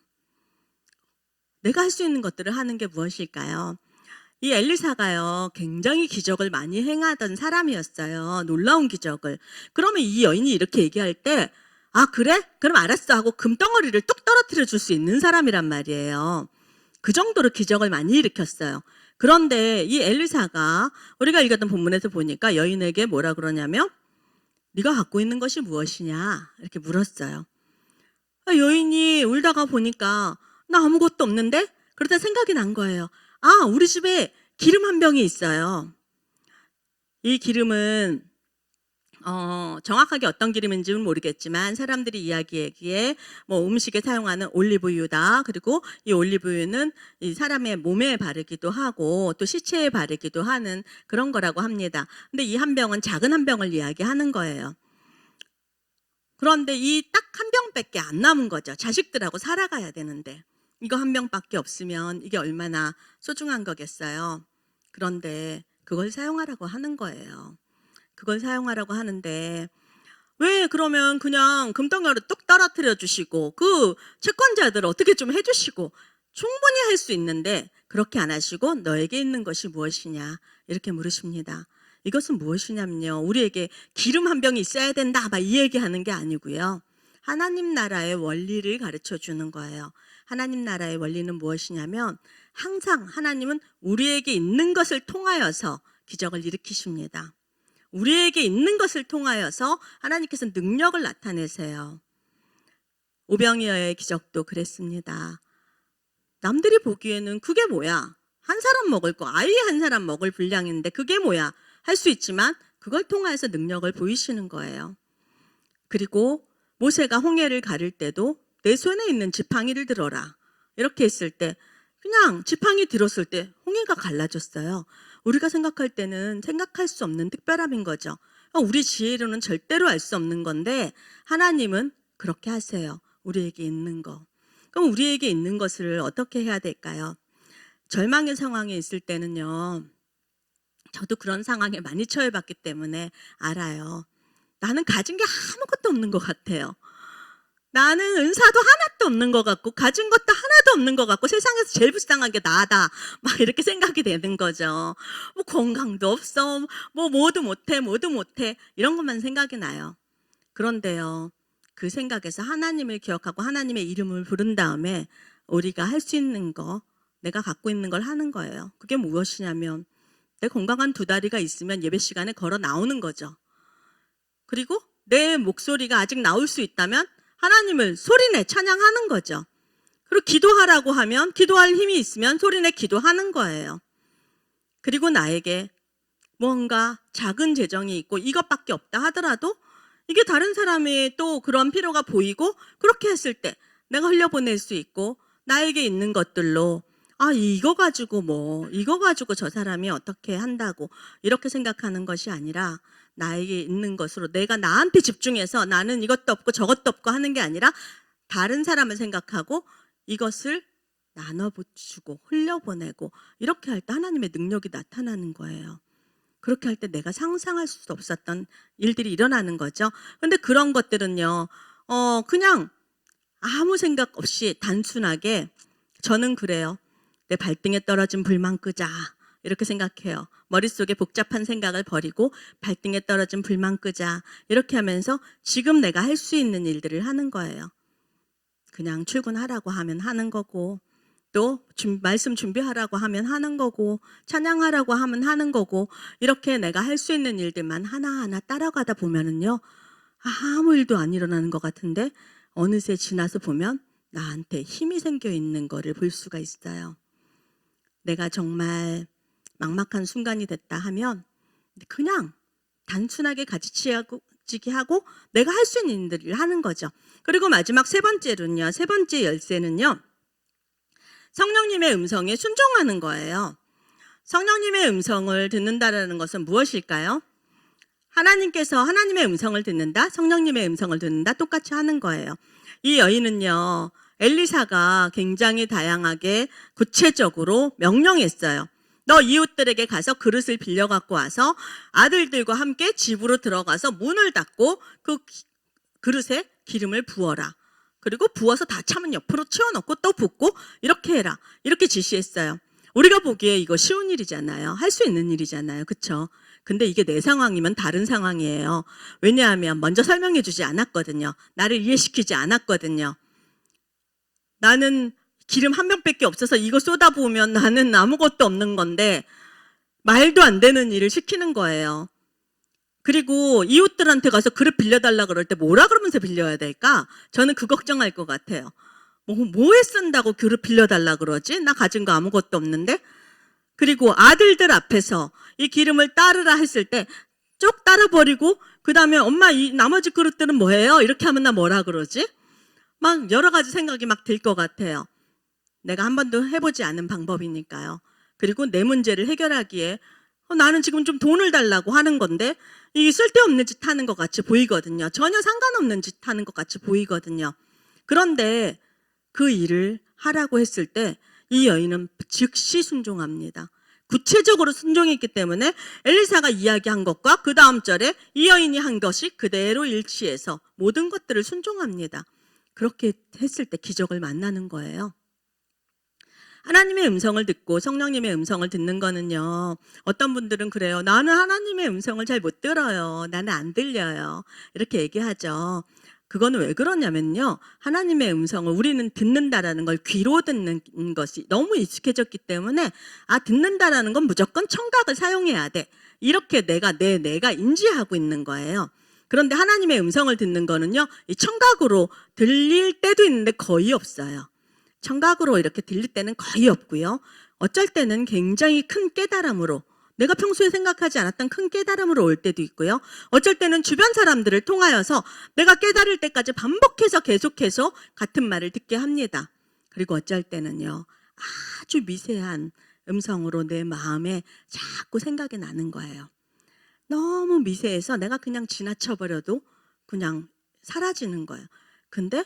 내가 할 수 있는 것들을 하는 게 무엇일까요? 이 엘리사가요, 굉장히 기적을 많이 행하던 사람이었어요. 놀라운 기적을. 그러면 이 여인이 이렇게 얘기할 때, 아, 그래? 그럼 알았어 하고 금덩어리를 뚝 떨어뜨려 줄 수 있는 사람이란 말이에요. 그 정도로 기적을 많이 일으켰어요. 그런데 이 엘리사가 우리가 읽었던 본문에서 보니까 여인에게 뭐라 그러냐면 네가 갖고 있는 것이 무엇이냐 이렇게 물었어요. 여인이 울다가 보니까 나 아무것도 없는데? 그러다 생각이 난 거예요. 아, 우리 집에 기름 한 병이 있어요. 이 기름은 정확하게 어떤 기름인지는 모르겠지만 사람들이 이야기하기에 뭐 음식에 사용하는 올리브유다. 그리고 이 올리브유는 이 사람의 몸에 바르기도 하고 또 시체에 바르기도 하는 그런 거라고 합니다. 근데 이 한 병은 작은 한 병을 이야기하는 거예요. 그런데 이 딱 한 병밖에 안 남은 거죠. 자식들하고 살아가야 되는데 이거 한 병밖에 없으면 이게 얼마나 소중한 거겠어요. 그런데 그걸 사용하라고 하는 거예요. 그걸 사용하라고 하는데 왜 그러면 그냥 금덩어리를 뚝 떨어뜨려 주시고 그 채권자들 어떻게 좀 해주시고 충분히 할 수 있는데 그렇게 안 하시고 너에게 있는 것이 무엇이냐 이렇게 물으십니다. 이것은 무엇이냐면요. 우리에게 기름 한 병이 있어야 된다 막 이 얘기하는 게 아니고요. 하나님 나라의 원리를 가르쳐 주는 거예요. 하나님 나라의 원리는 무엇이냐면 항상 하나님은 우리에게 있는 것을 통하여서 기적을 일으키십니다. 우리에게 있는 것을 통하여서 하나님께서 능력을 나타내세요. 오병이어의 기적도 그랬습니다. 남들이 보기에는 그게 뭐야? 한 사람 먹을 거, 아이 한 사람 먹을 분량인데 그게 뭐야? 할 수 있지만 그걸 통해서 능력을 보이시는 거예요. 그리고 모세가 홍해를 가를 때도 내 손에 있는 지팡이를 들어라. 이렇게 했을 때 그냥 지팡이 들었을 때 홍해가 갈라졌어요. 우리가 생각할 때는 생각할 수 없는 특별함인 거죠. 우리 지혜로는 절대로 알 수 없는 건데 하나님은 그렇게 하세요. 우리에게 있는 거. 그럼 우리에게 있는 것을 어떻게 해야 될까요? 절망의 상황에 있을 때는요. 저도 그런 상황에 많이 처해봤기 때문에 알아요. 나는 가진 게 아무것도 없는 것 같아요. 나는 은사도 하나도 없는 것 같고 가진 것도 하나도 없는 것 같고 세상에서 제일 불쌍한 게 나다. 막 이렇게 생각이 되는 거죠. 뭐 건강도 없어. 뭐 뭐도 못해. 이런 것만 생각이 나요. 그런데요. 그 생각에서 하나님을 기억하고 하나님의 이름을 부른 다음에 우리가 할 수 있는 거, 내가 갖고 있는 걸 하는 거예요. 그게 무엇이냐면 내 건강한 두 다리가 있으면 예배 시간에 걸어 나오는 거죠. 그리고 내 목소리가 아직 나올 수 있다면 하나님을 소리내 찬양하는 거죠. 그리고 기도하라고 하면 기도할 힘이 있으면 소리내 기도하는 거예요. 그리고 나에게 뭔가 작은 재정이 있고 이것밖에 없다 하더라도 이게 다른 사람의 또 그런 필요가 보이고 그렇게 했을 때 내가 흘려보낼 수 있고 나에게 있는 것들로 이거 가지고 저 사람이 어떻게 한다고 이렇게 생각하는 것이 아니라 나에게 있는 것으로 내가 나한테 집중해서 나는 이것도 없고 저것도 없고 하는 게 아니라 다른 사람을 생각하고 이것을 나눠주고 흘려보내고 이렇게 할 때 하나님의 능력이 나타나는 거예요. 그렇게 할 때 내가 상상할 수 없었던 일들이 일어나는 거죠. 그런데 그런 것들은요, 그냥 아무 생각 없이 단순하게 저는 그래요. 내 발등에 떨어진 불만 끄자. 이렇게 생각해요. 머릿속에 복잡한 생각을 버리고 발등에 떨어진 불만 끄자. 이렇게 하면서 지금 내가 할 수 있는 일들을 하는 거예요. 그냥 출근하라고 하면 하는 거고 또 말씀 준비하라고 하면 하는 거고 찬양하라고 하면 하는 거고 이렇게 내가 할 수 있는 일들만 하나하나 따라가다 보면은요. 아무 일도 안 일어나는 것 같은데 어느새 지나서 보면 나한테 힘이 생겨 있는 거를 볼 수가 있어요. 내가 정말 막막한 순간이 됐다 하면 그냥 단순하게 가지치기 하고 내가 할 수 있는 일들을 하는 거죠. 그리고 마지막 세 번째 열쇠는요. 성령님의 음성에 순종하는 거예요. 성령님의 음성을 듣는다라는 것은 무엇일까요? 하나님께서 하나님의 음성을 듣는다, 성령님의 음성을 듣는다 똑같이 하는 거예요. 이 여인은요. 엘리사가 굉장히 다양하게 구체적으로 명령했어요. 너 이웃들에게 가서 그릇을 빌려 갖고 와서 아들들과 함께 집으로 들어가서 문을 닫고 그 그릇에 기름을 부어라. 그리고 부어서 다 차면 옆으로 치워놓고 또 붓고 이렇게 해라. 이렇게 지시했어요. 우리가 보기에 이거 쉬운 일이잖아요. 할 수 있는 일이잖아요. 그렇죠? 근데 이게 내 상황이면 다른 상황이에요. 왜냐하면 먼저 설명해 주지 않았거든요. 나를 이해시키지 않았거든요. 나는 기름 한 병밖에 없어서 이거 쏟아부으면 나는 아무것도 없는 건데 말도 안 되는 일을 시키는 거예요. 그리고 이웃들한테 가서 그릇 빌려달라 그럴 때 뭐라 그러면서 빌려야 될까? 저는 그 걱정할 것 같아요. 뭐에 쓴다고 그릇 빌려달라 그러지? 나 가진 거 아무것도 없는데? 그리고 아들들 앞에서 이 기름을 따르라 했을 때 쭉 따라버리고 그 다음에 엄마 이 나머지 그릇들은 뭐예요? 이렇게 하면 나 뭐라 그러지? 막 여러 가지 생각이 막 들 것 같아요. 내가 한 번도 해보지 않은 방법이니까요. 그리고 내 문제를 해결하기에 나는 지금 좀 돈을 달라고 하는 건데 이게 쓸데없는 짓 하는 것 같이 보이거든요. 전혀 상관없는 짓 하는 것 같이 보이거든요. 그런데 그 일을 하라고 했을 때 이 여인은 즉시 순종합니다. 구체적으로 순종했기 때문에 엘리사가 이야기한 것과 그 다음 절에 이 여인이 한 것이 그대로 일치해서 모든 것들을 순종합니다. 그렇게 했을 때 기적을 만나는 거예요. 하나님의 음성을 듣고 성령님의 음성을 듣는 거는요. 어떤 분들은 그래요. 나는 하나님의 음성을 잘 못 들어요. 나는 안 들려요. 이렇게 얘기하죠. 그거는 왜 그러냐면요. 하나님의 음성을 우리는 듣는다라는 걸 귀로 듣는 것이 너무 익숙해졌기 때문에 듣는다라는 건 무조건 청각을 사용해야 돼. 이렇게 내가 인지하고 있는 거예요. 그런데 하나님의 음성을 듣는 거는요. 이 청각으로 들릴 때도 있는데 거의 없어요. 청각으로 이렇게 들릴 때는 거의 없고요. 어쩔 때는 굉장히 큰 깨달음으로 내가 평소에 생각하지 않았던 큰 깨달음으로 올 때도 있고요. 어쩔 때는 주변 사람들을 통하여서 내가 깨달을 때까지 반복해서 계속해서 같은 말을 듣게 합니다. 그리고 어쩔 때는요. 아주 미세한 음성으로 내 마음에 자꾸 생각이 나는 거예요. 너무 미세해서 내가 그냥 지나쳐버려도 그냥 사라지는 거예요. 근데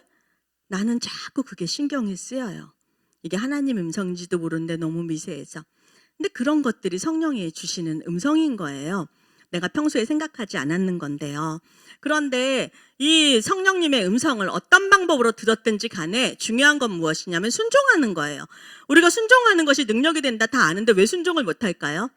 나는 자꾸 그게 신경이 쓰여요. 이게 하나님 음성인지도 모르는데 너무 미세해서. 근데 그런 것들이 성령이 주시는 음성인 거예요. 내가 평소에 생각하지 않았는 건데요. 그런데 이 성령님의 음성을 어떤 방법으로 들었든지 간에 중요한 건 무엇이냐면 순종하는 거예요. 우리가 순종하는 것이 능력이 된다 다 아는데 왜 순종을 못할까요?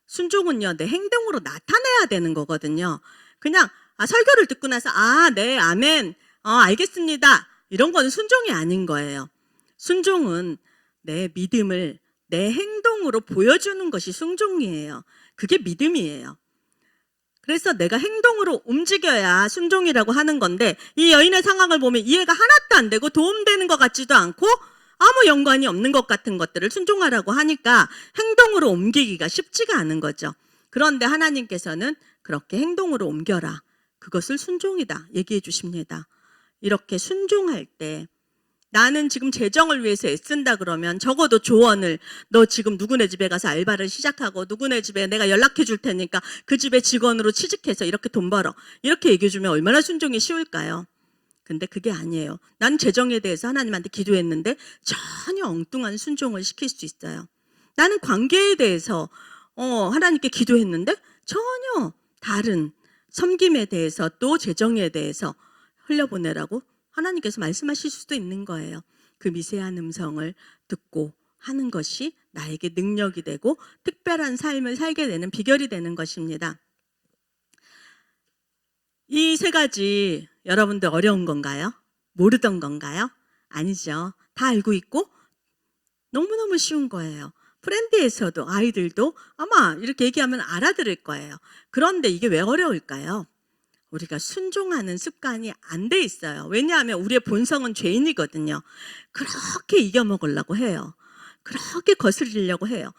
순종은요, 내 행동으로 나타내야 되는 거거든요. 그냥 설교를 듣고 나서 네, 아멘, 알겠습니다. 이런 건 순종이 아닌 거예요. 순종은 내 믿음을 내 행동으로 보여주는 것이 순종이에요. 그게 믿음이에요. 그래서 내가 행동으로 움직여야 순종이라고 하는 건데 이 여인의 상황을 보면 이해가 하나도 안 되고 도움되는 것 같지도 않고 아무 연관이 없는 것 같은 것들을 순종하라고 하니까 행동으로 옮기기가 쉽지가 않은 거죠. 그런데 하나님께서는 그렇게 행동으로 옮겨라. 그것을 순종이다 얘기해 주십니다. 이렇게 순종할 때 나는 지금 재정을 위해서 애쓴다 그러면 적어도 조언을 너 지금 누구네 집에 가서 알바를 시작하고 누구네 집에 내가 연락해 줄 테니까 그 집에 직원으로 취직해서 이렇게 돈 벌어. 이렇게 얘기해 주면 얼마나 순종이 쉬울까요? 근데 그게 아니에요. 난 재정에 대해서 하나님한테 기도했는데 전혀 엉뚱한 순종을 시킬 수 있어요. 나는 관계에 대해서 하나님께 기도했는데 전혀 다른 섬김에 대해서 또 재정에 대해서 흘려보내라고 하나님께서 말씀하실 수도 있는 거예요. 그 미세한 음성을 듣고 하는 것이 나에게 능력이 되고 특별한 삶을 살게 되는 비결이 되는 것입니다. 이 세 가지 여러분들 어려운 건가요? 모르던 건가요? 아니죠. 다 알고 있고 너무너무 쉬운 거예요. 프렌드에서도 아이들도 아마 이렇게 얘기하면 알아들을 거예요. 그런데 이게 왜 어려울까요? 우리가 순종하는 습관이 안 돼 있어요. 왜냐하면 우리의 본성은 죄인이거든요. 그렇게 이겨먹으려고 해요. 그렇게 거스리려고 해요.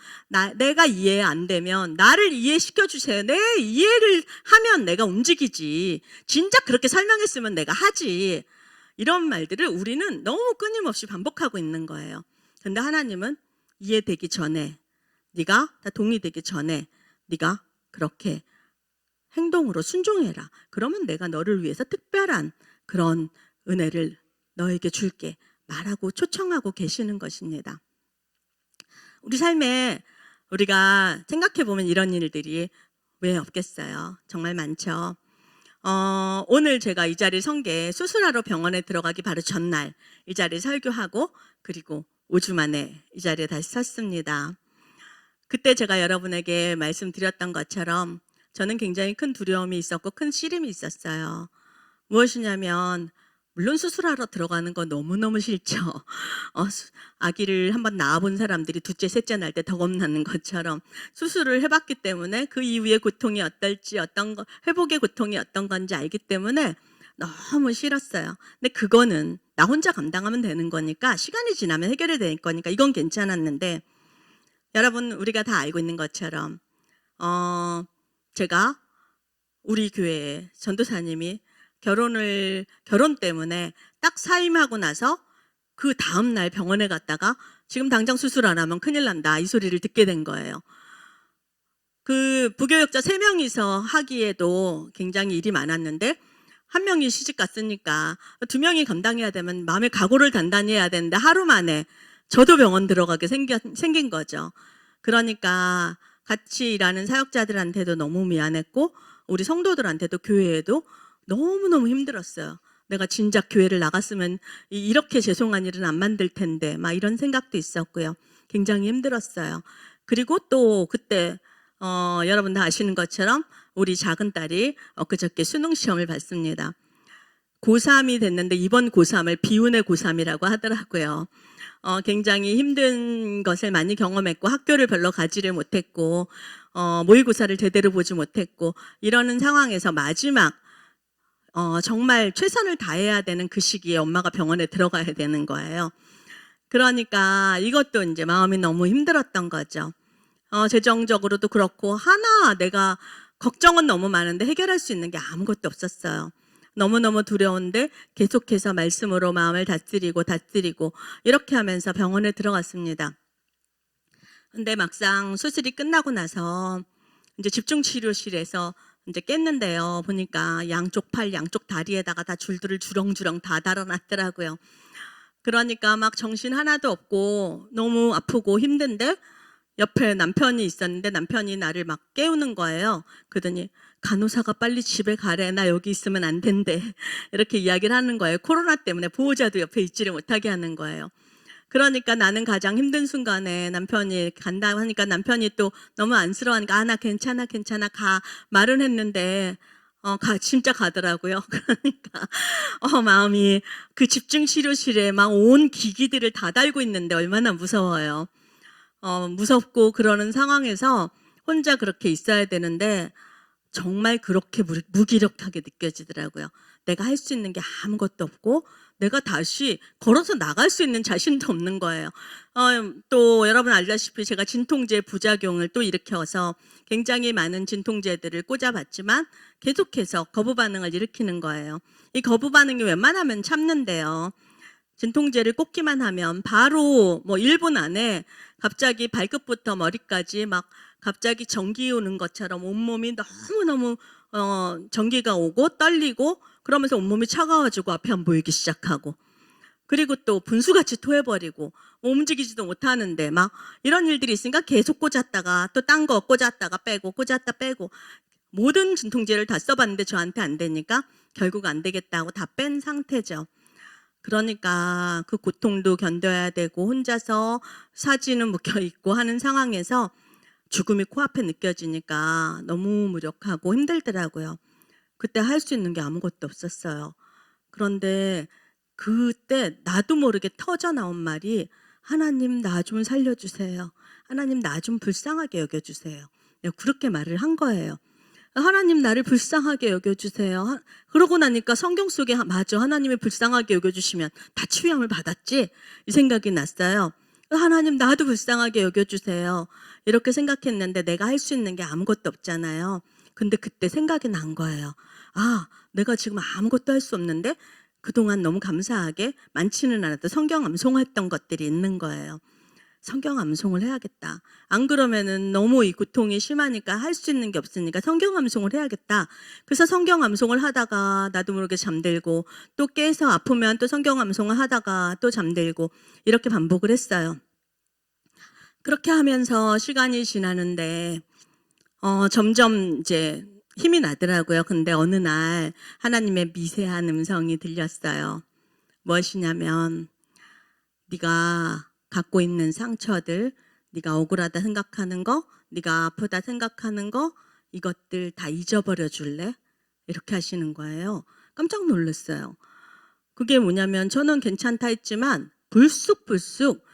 내가 이해 안 되면 나를 이해시켜 주세요. 내 이해를 하면 내가 움직이지. 진작 그렇게 설명했으면 내가 하지. 이런 말들을 우리는 너무 끊임없이 반복하고 있는 거예요. 근데 하나님은 이해되기 전에 네가 다 동의되기 전에 네가 그렇게 행동으로 순종해라. 그러면 내가 너를 위해서 특별한 그런 은혜를 너에게 줄게 말하고 초청하고 계시는 것입니다. 우리 삶에 우리가 생각해보면 이런 일들이 왜 없겠어요? 정말 많죠. 오늘 제가 이 자리 성게 수술하러 병원에 들어가기 바로 전날 이 자리에 설교하고 그리고 5주 만에 이 자리에 다시 섰습니다. 그때 제가 여러분에게 말씀드렸던 것처럼 저는 굉장히 큰 두려움이 있었고 큰 씨름이 있었어요. 무엇이냐면 물론 수술하러 들어가는 거 너무너무 싫죠. 아기를 한번 낳아본 사람들이 둘째, 셋째 날 때 더 겁나는 것처럼 수술을 해봤기 때문에 그 이후의 고통이 어떨지 회복의 고통이 어떤 건지 알기 때문에 너무 싫었어요. 근데 그거는 나 혼자 감당하면 되는 거니까 시간이 지나면 해결이 될 거니까 이건 괜찮았는데 여러분 우리가 다 알고 있는 것처럼 제가 우리 교회에 전도사님이 결혼 때문에 딱 사임하고 나서 그 다음날 병원에 갔다가 지금 당장 수술 안 하면 큰일 난다 이 소리를 듣게 된 거예요. 그 부교역자 3명이서 하기에도 굉장히 일이 많았는데 한 명이 시집 갔으니까 2명이 감당해야 되면 마음의 각오를 단단히 해야 되는데 하루 만에 저도 병원 들어가게 생긴 거죠. 그러니까 같이 일하는 사역자들한테도 너무 미안했고 우리 성도들한테도 교회에도 너무너무 힘들었어요. 내가 진작 교회를 나갔으면 이렇게 죄송한 일은 안 만들 텐데 막 이런 생각도 있었고요. 굉장히 힘들었어요. 그리고 또 그때 여러분 다 아시는 것처럼 우리 작은 딸이 엊그저께 수능 시험을 봤습니다. 고3이 됐는데 이번 고3을 비운의 고3이라고 하더라고요. 굉장히 힘든 것을 많이 경험했고 학교를 별로 가지를 못했고 모의고사를 제대로 보지 못했고 이러는 상황에서 마지막 정말 최선을 다해야 되는 그 시기에 엄마가 병원에 들어가야 되는 거예요. 그러니까 이것도 이제 마음이 너무 힘들었던 거죠. 재정적으로도 그렇고 하나 내가 걱정은 너무 많은데 해결할 수 있는 게 아무것도 없었어요. 너무너무 두려운데 계속해서 말씀으로 마음을 다스리고 이렇게 하면서 병원에 들어갔습니다. 근데 막상 수술이 끝나고 나서 이제 집중치료실에서 이제 깼는데요. 보니까 양쪽 팔, 양쪽 다리에다가 다 줄들을 주렁주렁 다 달아놨더라고요. 그러니까 막 정신 하나도 없고 너무 아프고 힘든데 옆에 남편이 있었는데 남편이 나를 막 깨우는 거예요. 그러더니 간호사가 빨리 집에 가래. 나 여기 있으면 안 된대. 이렇게 이야기를 하는 거예요. 코로나 때문에 보호자도 옆에 있지를 못하게 하는 거예요. 그러니까 나는 가장 힘든 순간에 남편이 간다고 하니까 남편이 또 너무 안쓰러워하니까 나 괜찮아 가 말은 했는데 진짜 가더라고요. 그러니까 마음이 그 집중치료실에 막 온 기기들을 다 달고 있는데 얼마나 무서워요. 무섭고 그러는 상황에서 혼자 그렇게 있어야 되는데 정말 그렇게 무기력하게 느껴지더라고요. 내가 할 수 있는 게 아무것도 없고 내가 다시 걸어서 나갈 수 있는 자신도 없는 거예요. 또 여러분 알다시피 제가 진통제 부작용을 또 일으켜서 굉장히 많은 진통제들을 꽂아봤지만 계속해서 거부 반응을 일으키는 거예요. 이 거부 반응이 웬만하면 참는데요. 진통제를 꽂기만 하면 바로 뭐 1분 안에 갑자기 발끝부터 머리까지 막 갑자기 전기 오는 것처럼 온몸이 너무너무 전기가 오고 떨리고 그러면서 온몸이 차가워지고 앞이 안 보이기 시작하고 그리고 또 분수같이 토해버리고 움직이지도 못하는데 막 이런 일들이 있으니까 계속 꽂았다가 또 딴 거 꽂았다가 빼고 꽂았다 빼고 모든 진통제를 다 써봤는데 저한테 안 되니까 결국 안 되겠다고 다 뺀 상태죠. 그러니까 그 고통도 견뎌야 되고 혼자서 사지는 묵혀있고 하는 상황에서 죽음이 코앞에 느껴지니까 너무 무력하고 힘들더라고요. 그때 할 수 있는 게 아무것도 없었어요. 그런데 그때 나도 모르게 터져 나온 말이 하나님 나 좀 살려주세요. 하나님 나 좀 불쌍하게 여겨주세요. 내가 그렇게 말을 한 거예요. 하나님 나를 불쌍하게 여겨주세요. 그러고 나니까 성경 속에 맞아 하나님이 불쌍하게 여겨주시면 다 치유함을 받았지 이 생각이 났어요. 하나님 나도 불쌍하게 여겨주세요. 이렇게 생각했는데 내가 할 수 있는 게 아무것도 없잖아요. 근데 그때 생각이 난 거예요. 내가 지금 아무것도 할 수 없는데 그동안 너무 감사하게 많지는 않아도 성경 암송했던 것들이 있는 거예요. 성경 암송을 해야겠다. 안 그러면은 너무 이 고통이 심하니까 할 수 있는 게 없으니까 성경 암송을 해야겠다. 그래서 성경 암송을 하다가 나도 모르게 잠들고 또 깨서 아프면 또 성경 암송을 하다가 또 잠들고 이렇게 반복을 했어요. 그렇게 하면서 시간이 지나는데 점점 이제 힘이 나더라고요. 근데 어느 날 하나님의 미세한 음성이 들렸어요. 무엇이냐면 네가 갖고 있는 상처들, 네가 억울하다 생각하는 거, 네가 아프다 생각하는 거 이것들 다 잊어버려 줄래? 이렇게 하시는 거예요. 깜짝 놀랐어요. 그게 뭐냐면 저는 괜찮다 했지만 불쑥불쑥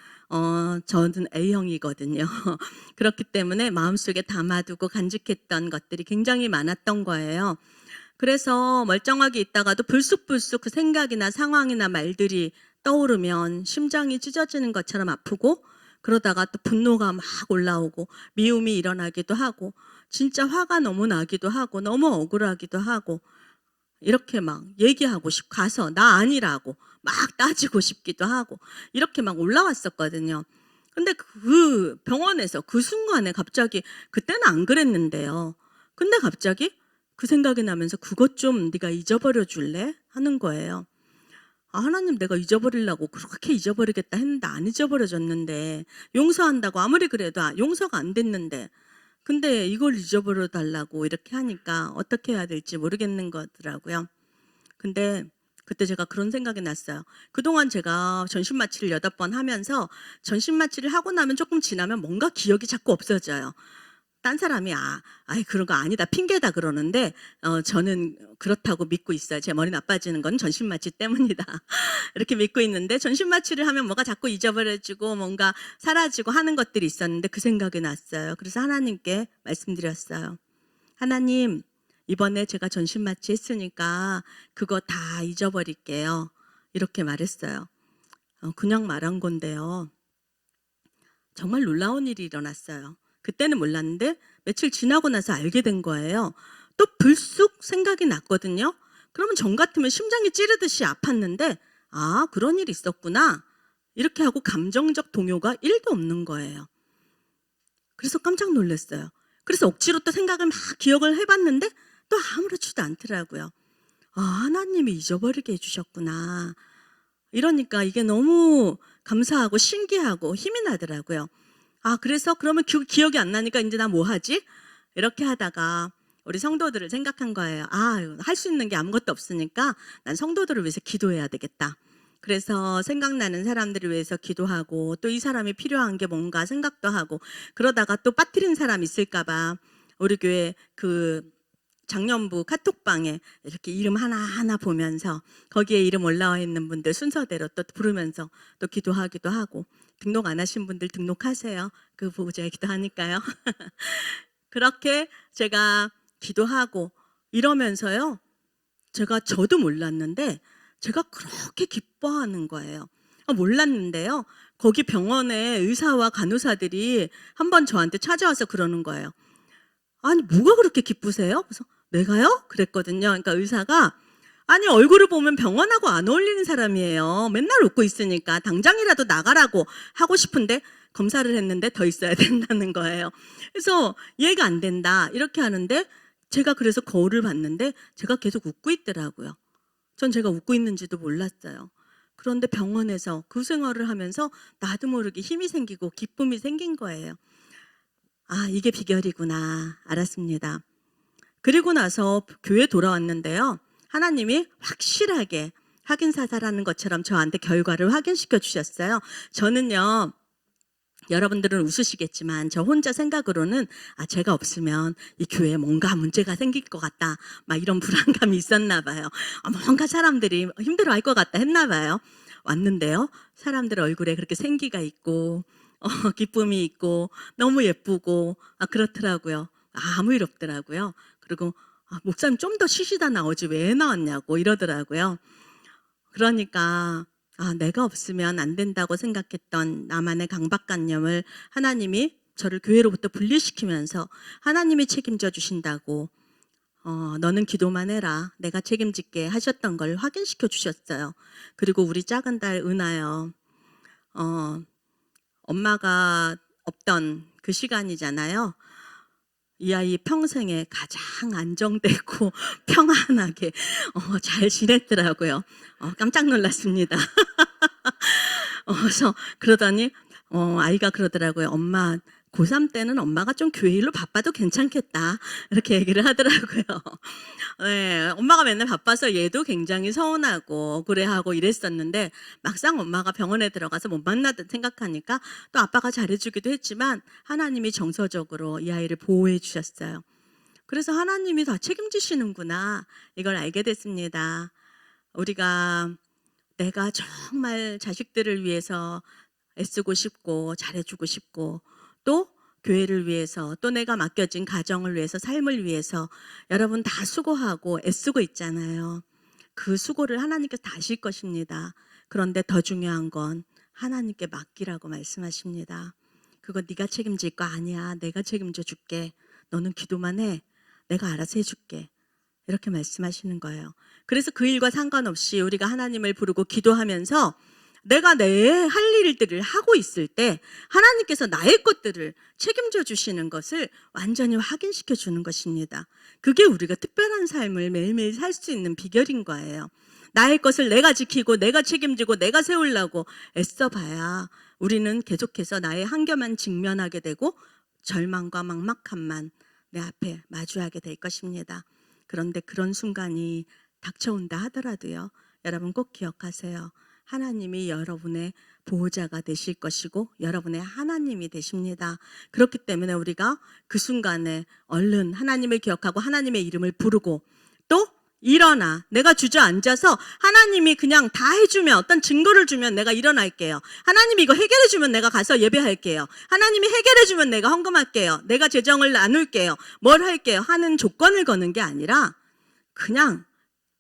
저는 A형이거든요. 그렇기 때문에 마음속에 담아두고 간직했던 것들이 굉장히 많았던 거예요. 그래서 멀쩡하게 있다가도 불쑥불쑥 그 생각이나 상황이나 말들이 떠오르면 심장이 찢어지는 것처럼 아프고 그러다가 또 분노가 막 올라오고 미움이 일어나기도 하고 진짜 화가 너무 나기도 하고 너무 억울하기도 하고 이렇게 막 얘기하고 싶고 가서 나 아니라고 막 따지고 싶기도 하고 이렇게 막 올라왔었거든요. 근데 그 병원에서 그 순간에 갑자기 그때는 안 그랬는데요. 근데 갑자기 그 생각이 나면서 그것 좀 네가 잊어버려 줄래? 하는 거예요. 하나님 내가 잊어버리려고 그렇게 잊어버리겠다 했는데 안 잊어버려졌는데 용서한다고 아무리 그래도 용서가 안 됐는데 근데 이걸 잊어버려 달라고 이렇게 하니까 어떻게 해야 될지 모르겠는 거더라고요. 근데 그때 제가 그런 생각이 났어요. 그동안 제가 전신마취를 8번 하면서 전신마취를 하고 나면 조금 지나면 뭔가 기억이 자꾸 없어져요. 딴 사람이 아이 그런 거 아니다 핑계다 그러는데 저는 그렇다고 믿고 있어요. 제 머리 나빠지는 건 전신 마취 때문이다. 이렇게 믿고 있는데 전신 마취를 하면 뭐가 자꾸 잊어버려지고 뭔가 사라지고 하는 것들이 있었는데 그 생각이 났어요. 그래서 하나님께 말씀드렸어요. 하나님, 이번에 제가 전신 마취 했으니까 그거 다 잊어버릴게요. 이렇게 말했어요. 그냥 말한 건데요. 정말 놀라운 일이 일어났어요. 그때는 몰랐는데 며칠 지나고 나서 알게 된 거예요. 또 불쑥 생각이 났거든요. 그러면 전 같으면 심장이 찌르듯이 아팠는데 그런 일이 있었구나. 이렇게 하고 감정적 동요가 1도 없는 거예요. 그래서 깜짝 놀랐어요. 그래서 억지로 또 생각을 막 기억을 해봤는데 또 아무렇지도 않더라고요. 하나님이 잊어버리게 해주셨구나. 이러니까 이게 너무 감사하고 신기하고 힘이 나더라고요. 그래서 그러면 기억이 안 나니까 이제 나 뭐 하지? 이렇게 하다가 우리 성도들을 생각한 거예요. 할 수 있는 게 아무것도 없으니까 난 성도들을 위해서 기도해야 되겠다. 그래서 생각나는 사람들을 위해서 기도하고 또 이 사람이 필요한 게 뭔가 생각도 하고 그러다가 또 빠뜨린 사람 있을까 봐 우리 교회 그 장년부 카톡방에 이렇게 이름 하나하나 보면서 거기에 이름 올라와 있는 분들 순서대로 또 부르면서 또 기도하기도 하고 등록 안 하신 분들 등록하세요. 그 보호자 기도하니까요. 그렇게 제가 기도하고 이러면서요. 저도 몰랐는데 제가 그렇게 기뻐하는 거예요. 몰랐는데요. 거기 병원에 의사와 간호사들이 한번 저한테 찾아와서 그러는 거예요. 아니 뭐가 그렇게 기쁘세요? 그래서 내가요? 그랬거든요. 그러니까 의사가 아니 얼굴을 보면 병원하고 안 어울리는 사람이에요. 맨날 웃고 있으니까 당장이라도 나가라고 하고 싶은데 검사를 했는데 더 있어야 된다는 거예요. 그래서 이해가 안 된다 이렇게 하는데 제가 그래서 거울을 봤는데 제가 계속 웃고 있더라고요. 전 제가 웃고 있는지도 몰랐어요. 그런데 병원에서 그 생활을 하면서 나도 모르게 힘이 생기고 기쁨이 생긴 거예요. 이게 비결이구나 알았습니다. 그리고 나서 교회 돌아왔는데요. 하나님이 확실하게 확인사살하는 것처럼 저한테 결과를 확인시켜 주셨어요. 저는요. 여러분들은 웃으시겠지만 저 혼자 생각으로는 제가 없으면 이 교회에 뭔가 문제가 생길 것 같다. 막 이런 불안감이 있었나 봐요. 뭔가 사람들이 힘들어할 것 같다 했나 봐요. 왔는데요. 사람들 얼굴에 그렇게 생기가 있고 기쁨이 있고 너무 예쁘고 그렇더라고요. 아무 일 없더라고요. 그리고 목사님 좀 더 쉬시다 나오지 왜 나왔냐고 이러더라고요. 그러니까 내가 없으면 안 된다고 생각했던 나만의 강박관념을 하나님이 저를 교회로부터 분리시키면서 하나님이 책임져 주신다고 너는 기도만 해라. 내가 책임질게 하셨던 걸 확인시켜 주셨어요. 그리고 우리 작은 딸 은하요. 엄마가 없던 그 시간이잖아요. 이 아이 평생에 가장 안정되고 평안하게 잘 지냈더라고요. 깜짝 놀랐습니다. 그래서 그러더니 아이가 그러더라고요. 엄마 고3 때는 엄마가 좀 교회 일로 바빠도 괜찮겠다 이렇게 얘기를 하더라고요. 네, 엄마가 맨날 바빠서 얘도 굉장히 서운하고 그래하고 이랬었는데 막상 엄마가 병원에 들어가서 못 만나든 생각하니까 또 아빠가 잘해주기도 했지만 하나님이 정서적으로 이 아이를 보호해 주셨어요. 그래서 하나님이 다 책임지시는구나 이걸 알게 됐습니다. 우리가 내가 정말 자식들을 위해서 애쓰고 싶고 잘해주고 싶고 또 교회를 위해서 또 내가 맡겨진 가정을 위해서 삶을 위해서 여러분 다 수고하고 애쓰고 있잖아요. 그 수고를 하나님께서 다 하실 것입니다. 그런데 더 중요한 건 하나님께 맡기라고 말씀하십니다. 그거 네가 책임질 거 아니야. 내가 책임져 줄게. 너는 기도만 해. 내가 알아서 해줄게. 이렇게 말씀하시는 거예요. 그래서 그 일과 상관없이 우리가 하나님을 부르고 기도하면서 내가 내 할 일들을 하고 있을 때 하나님께서 나의 것들을 책임져 주시는 것을 완전히 확인시켜 주는 것입니다. 그게 우리가 특별한 삶을 매일매일 살 수 있는 비결인 거예요. 나의 것을 내가 지키고 내가 책임지고 내가 세우려고 애써봐야 우리는 계속해서 나의 한계만 직면하게 되고 절망과 막막함만 내 앞에 마주하게 될 것입니다. 그런데 그런 순간이 닥쳐온다 하더라도요. 여러분 꼭 기억하세요. 하나님이 여러분의 보호자가 되실 것이고 여러분의 하나님이 되십니다. 그렇기 때문에 우리가 그 순간에 얼른 하나님을 기억하고 하나님의 이름을 부르고 또 일어나. 내가 주저앉아서 하나님이 그냥 다 해주면, 어떤 증거를 주면 내가 일어날게요. 하나님이 이거 해결해주면 내가 가서 예배할게요. 하나님이 해결해주면 내가 헌금할게요. 내가 재정을 나눌게요. 뭘 할게요 하는 조건을 거는 게 아니라 그냥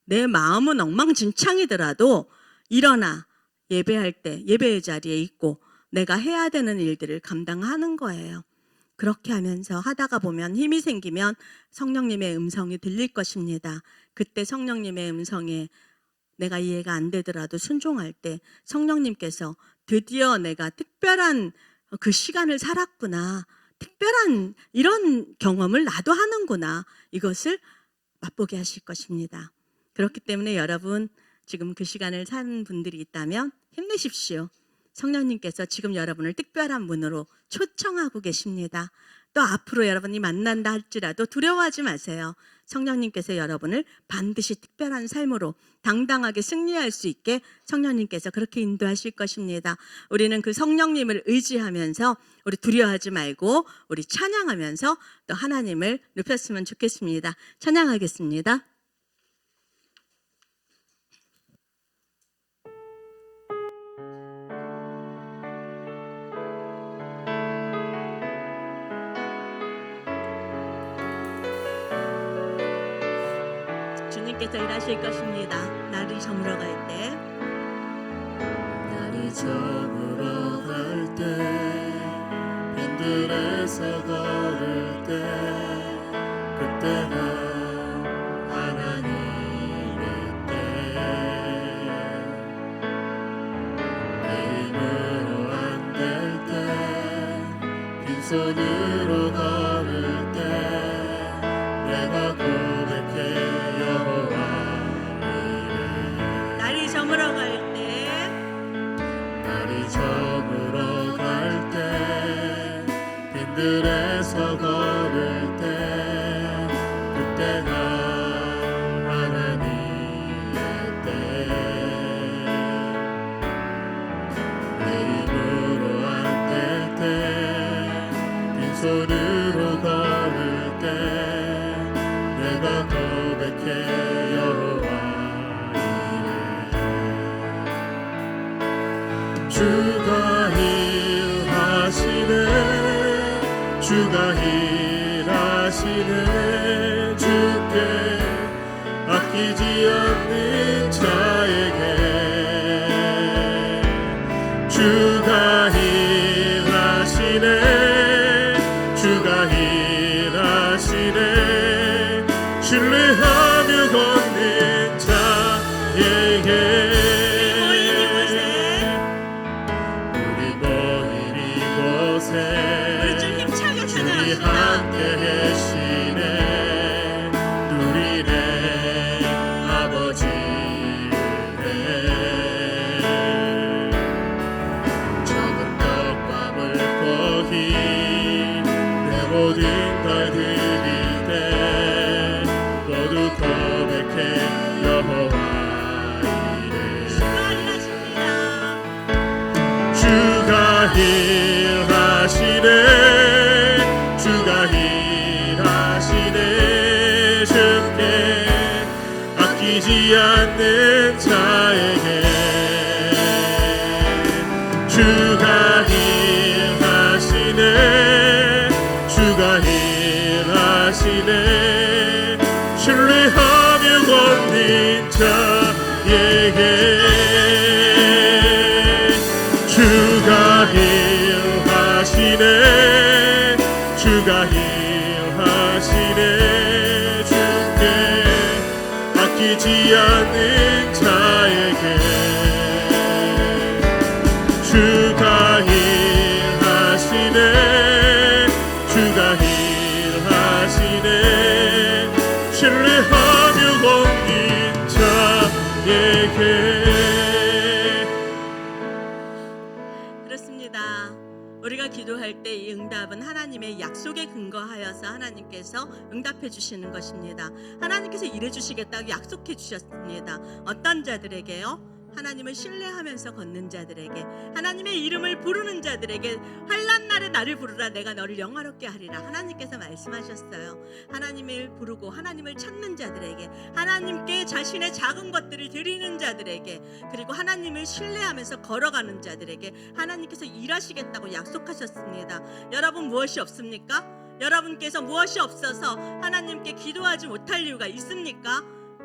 내 마음은 엉망진창이더라도 일어나 예배할 때 예배의 자리에 있고 내가 해야 되는 일들을 감당하는 거예요. 그렇게 하면서 하다가 보면 힘이 생기면 성령님의 음성이 들릴 것입니다. 그때 성령님의 음성에 내가 이해가 안 되더라도 순종할 때 성령님께서 드디어 내가 특별한 그 시간을 살았구나. 특별한 이런 경험을 나도 하는구나. 이것을 맛보게 하실 것입니다. 그렇기 때문에 여러분 지금 그 시간을 산 분들이 있다면 힘내십시오. 성령님께서 지금 여러분을 특별한 문으로 초청하고 계십니다. 또 앞으로 여러분이 만난다 할지라도 두려워하지 마세요. 성령님께서 여러분을 반드시 특별한 삶으로 당당하게 승리할 수 있게 성령님께서 그렇게 인도하실 것입니다. 우리는 그 성령님을 의지하면서 우리 두려워하지 말고 우리 찬양하면서 또 하나님을 높였으면 좋겠습니다. 찬양하겠습니다. 주님께서 일하실 것입니다. 날이 저물어 갈 때, 날이 저물어 갈 때, 빈들에서 걸을 때, 그때가 하나님의 때. 내 힘으로 안 될 때, 빈손으로 걸을 때, 내가 고백해 여호와 날이 저물어 갈 때, 날이 저물어 갈 때, 빈들에서 걸을 때, 그때가 하나님의 때. 내 힘으로 안 될 때, 빈손으로 걸을 때, 내가 고백해 여호와 주가 일하시네, 주가 일하시네. 주께 아끼지 않는 자에게 주가 일하시네, 주가 일하시네. 신뢰하며 걷는 자에게 우리 모인 이곳에 우리 좀 힘차게 주님 찬양합시다. 함께 계시네. 누리네 아버지를 적은 떡과 물고기 내 모든 걸 드릴 때 모두 고백해 여호와 이래. 주가 일하시네, 주가 일하시네. 주께 아끼지 않는 자에게 주가 일하시네, 주가 일하시네. 신뢰하며 걷는 자에게 주가 일하시네, 주가 일하시네. 주께 아끼지 않는 자에게 주가 일하시네, 주가 일하시네. 신뢰하며 걷는 자에게. 그렇습니다. 우리가 기도할 때 이 응답은 하나님의 약속에 근거하여서 하나님께서 응답해 주시는 것입니다. 하나님께서 일해 주시겠다고 약속해 주셨습니다. 어떤 자들에게요? 하나님을 신뢰하면서 걷는 자들에게, 하나님의 이름을 부르는 자들에게 환난 날에 나를 부르라 내가 너를 영화롭게 하리라 하나님께서 말씀하셨어요. 하나님을 부르고 하나님을 찾는 자들에게, 하나님께 자신의 작은 것들을 드리는 자들에게, 그리고 하나님을 신뢰하면서 걸어가는 자들에게 하나님께서 일하시겠다고 약속하셨습니다. 여러분 무엇이 없습니까? 여러분께서 무엇이 없어서 하나님께 기도하지 못할 이유가 있습니까?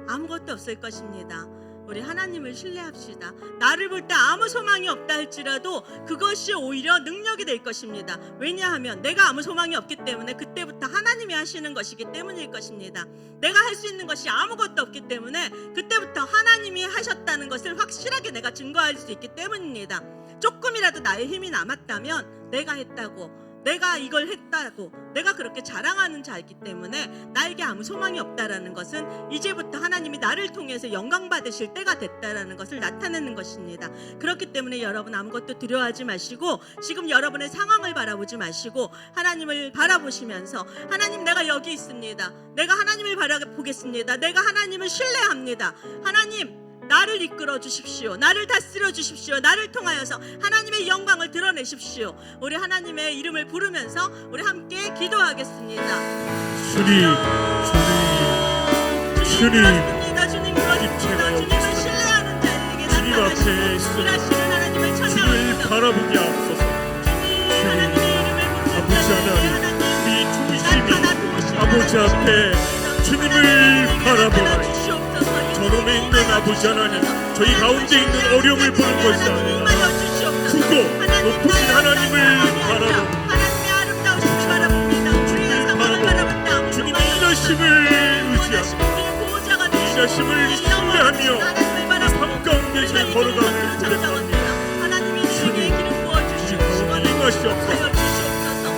아무것도 없을 것입니다. 우리 하나님을 신뢰합시다. 나를 볼 때 아무 소망이 없다 할지라도 그것이 오히려 능력이 될 것입니다. 왜냐하면 내가 아무 소망이 없기 때문에 그때부터 하나님이 하시는 것이기 때문일 것입니다. 내가 할 수 있는 것이 아무것도 없기 때문에 그때부터 하나님이 하셨다는 것을 확실하게 내가 증거할 수 있기 때문입니다. 조금이라도 나의 힘이 남았다면 내가 했다고, 내가 이걸 했다고 내가 그렇게 자랑하는 자이기 때문에 나에게 아무 소망이 없다라는 것은 이제부터 하나님이 나를 통해서 영광 받으실 때가 됐다라는 것을 나타내는 것입니다. 그렇기 때문에 여러분 아무것도 두려워하지 마시고 지금 여러분의 상황을 바라보지 마시고 하나님을 바라보시면서, 하나님 내가 여기 있습니다. 내가 하나님을 바라보겠습니다. 내가 하나님을 신뢰합니다. 하나님 나를 이끌어 주십시오. 나를 다스려 주십시오. 나를 통하여서 하나님의 영광을 드러내십시오. 우리 하나님의 이름을 부르면서 우리 함께 기도하겠습니다. 주님, 주님, 그렇습니다. 주님 그렇습니다. 주님을 신뢰하는 자에게 주님 앞에 나타나시고 일하시는 하나님을 주님을 찬양합니다. 바라보게 하옵소서. 주님 하나님의 이름을 아버지 하나님, 우리 중심이 아버지 앞에 주님을 바라보나이다. 저놈에 있는 아버지 하나님, 저희 가운데 있는 어려움을 보는 것이 아니라 크고 높으신 하나님을 바라봅니다. 하나님의 아름다우심을 바라봅니다. 우리의 상황을 바라본다. 주님의 일하심을 의지하고 일하심을 신뢰하며 삶 가운데 잘 걸어가는 고백합니다. 하나님이 우리에게 기름 부어주시고 임하시옵소서.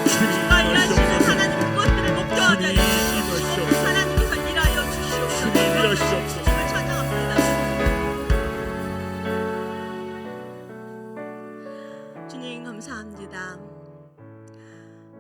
주님과 일하시는 하나님 그것들을 목도하게 주님 하시옵소서. 하나님께서 일하여 주시옵소서. 주님 일하시옵소서. 주님을 찬양합니다. 주님 감사합니다.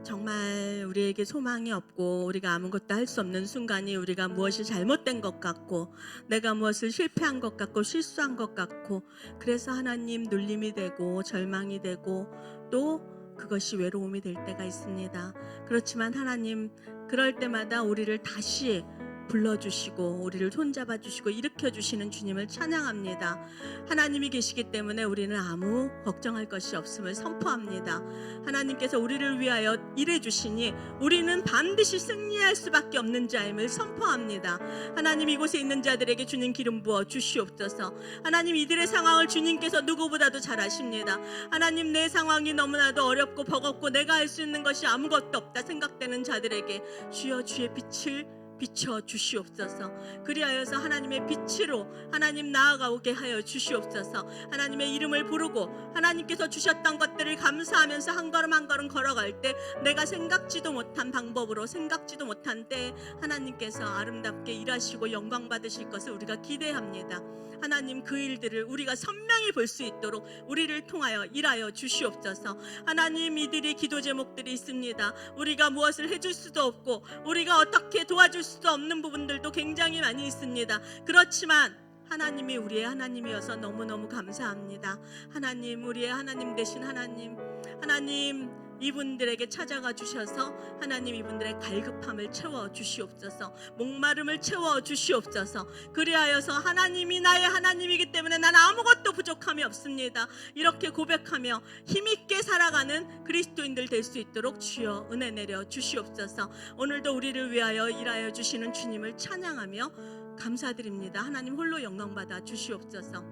정말 우리에게 소망이 없고 우리가 아무것도 할 수 없는 순간이 우리가 무엇이 잘못된 것 같고 내가 무엇을 실패한 것 같고 실수한 것 같고, 그래서 하나님 눌림이 되고 절망이 되고 또 그것이 외로움이 될 때가 있습니다. 그렇지만 하나님 그럴 때마다 우리를 다시 불러주시고 우리를 손잡아 주시고 일으켜 주시는 주님을 찬양합니다. 하나님이 계시기 때문에 우리는 아무 걱정할 것이 없음을 선포합니다. 하나님께서 우리를 위하여 일해 주시니 우리는 반드시 승리할 수밖에 없는 자임을 선포합니다. 하나님 이곳에 있는 자들에게 주님 기름 부어 주시옵소서. 하나님 이들의 상황을 주님께서 누구보다도 잘 아십니다. 하나님 내 상황이 너무나도 어렵고 버겁고 내가 할 수 있는 것이 아무것도 없다 생각되는 자들에게 주여 주의 빛을 비춰 주시옵소서. 그리하여서 하나님의 빛으로 하나님 나아가오게 하여 주시옵소서. 하나님의 이름을 부르고 하나님께서 주셨던 것들을 감사하면서 한 걸음 한 걸음 걸어갈 때 내가 생각지도 못한 방법으로 생각지도 못한 때 하나님께서 아름답게 일하시고 영광 받으실 것을 우리가 기대합니다. 하나님 그 일들을 우리가 선명히 볼 수 있도록 우리를 통하여 일하여 주시옵소서. 하나님 이들이 기도 제목들이 있습니다. 우리가 무엇을 해줄 수도 없고 우리가 어떻게 도와줄 수도 없는 부분들도 굉장히 많이 있습니다. 그렇지만 하나님이 우리의 하나님이어서 너무너무 감사합니다. 하나님 우리의 하나님 되신 하나님, 하나님 이분들에게 찾아가 주셔서 하나님 이분들의 갈급함을 채워 주시옵소서. 목마름을 채워 주시옵소서. 그리하여서 하나님이 나의 하나님이기 때문에 난 아무것도 부족함이 없습니다. 이렇게 고백하며 힘있게 살아가는 그리스도인들 될 수 있도록 주여 은혜 내려 주시옵소서. 오늘도 우리를 위하여 일하여 주시는 주님을 찬양하며 감사드립니다. 하나님 홀로 영광 받아 주시옵소서.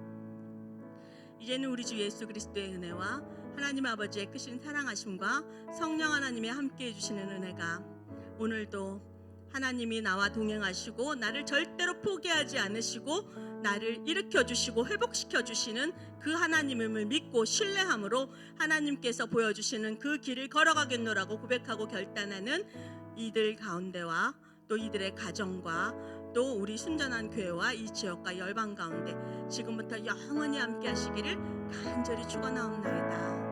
이제는 우리 주 예수 그리스도의 은혜와 하나님 아버지의 크신 사랑하심과 성령 하나님의 함께 해주시는 은혜가 오늘도 하나님이 나와 동행하시고 나를 절대로 포기하지 않으시고 나를 일으켜 주시고 회복시켜 주시는 그 하나님을 믿고 신뢰함으로 하나님께서 보여주시는 그 길을 걸어가겠노라고 고백하고 결단하는 이들 가운데와 또 이들의 가정과 또 우리 순전한 교회와 이 지역과 열방 가운데 지금부터 영원히 함께 하시기를 간절히 축원하옵나이다.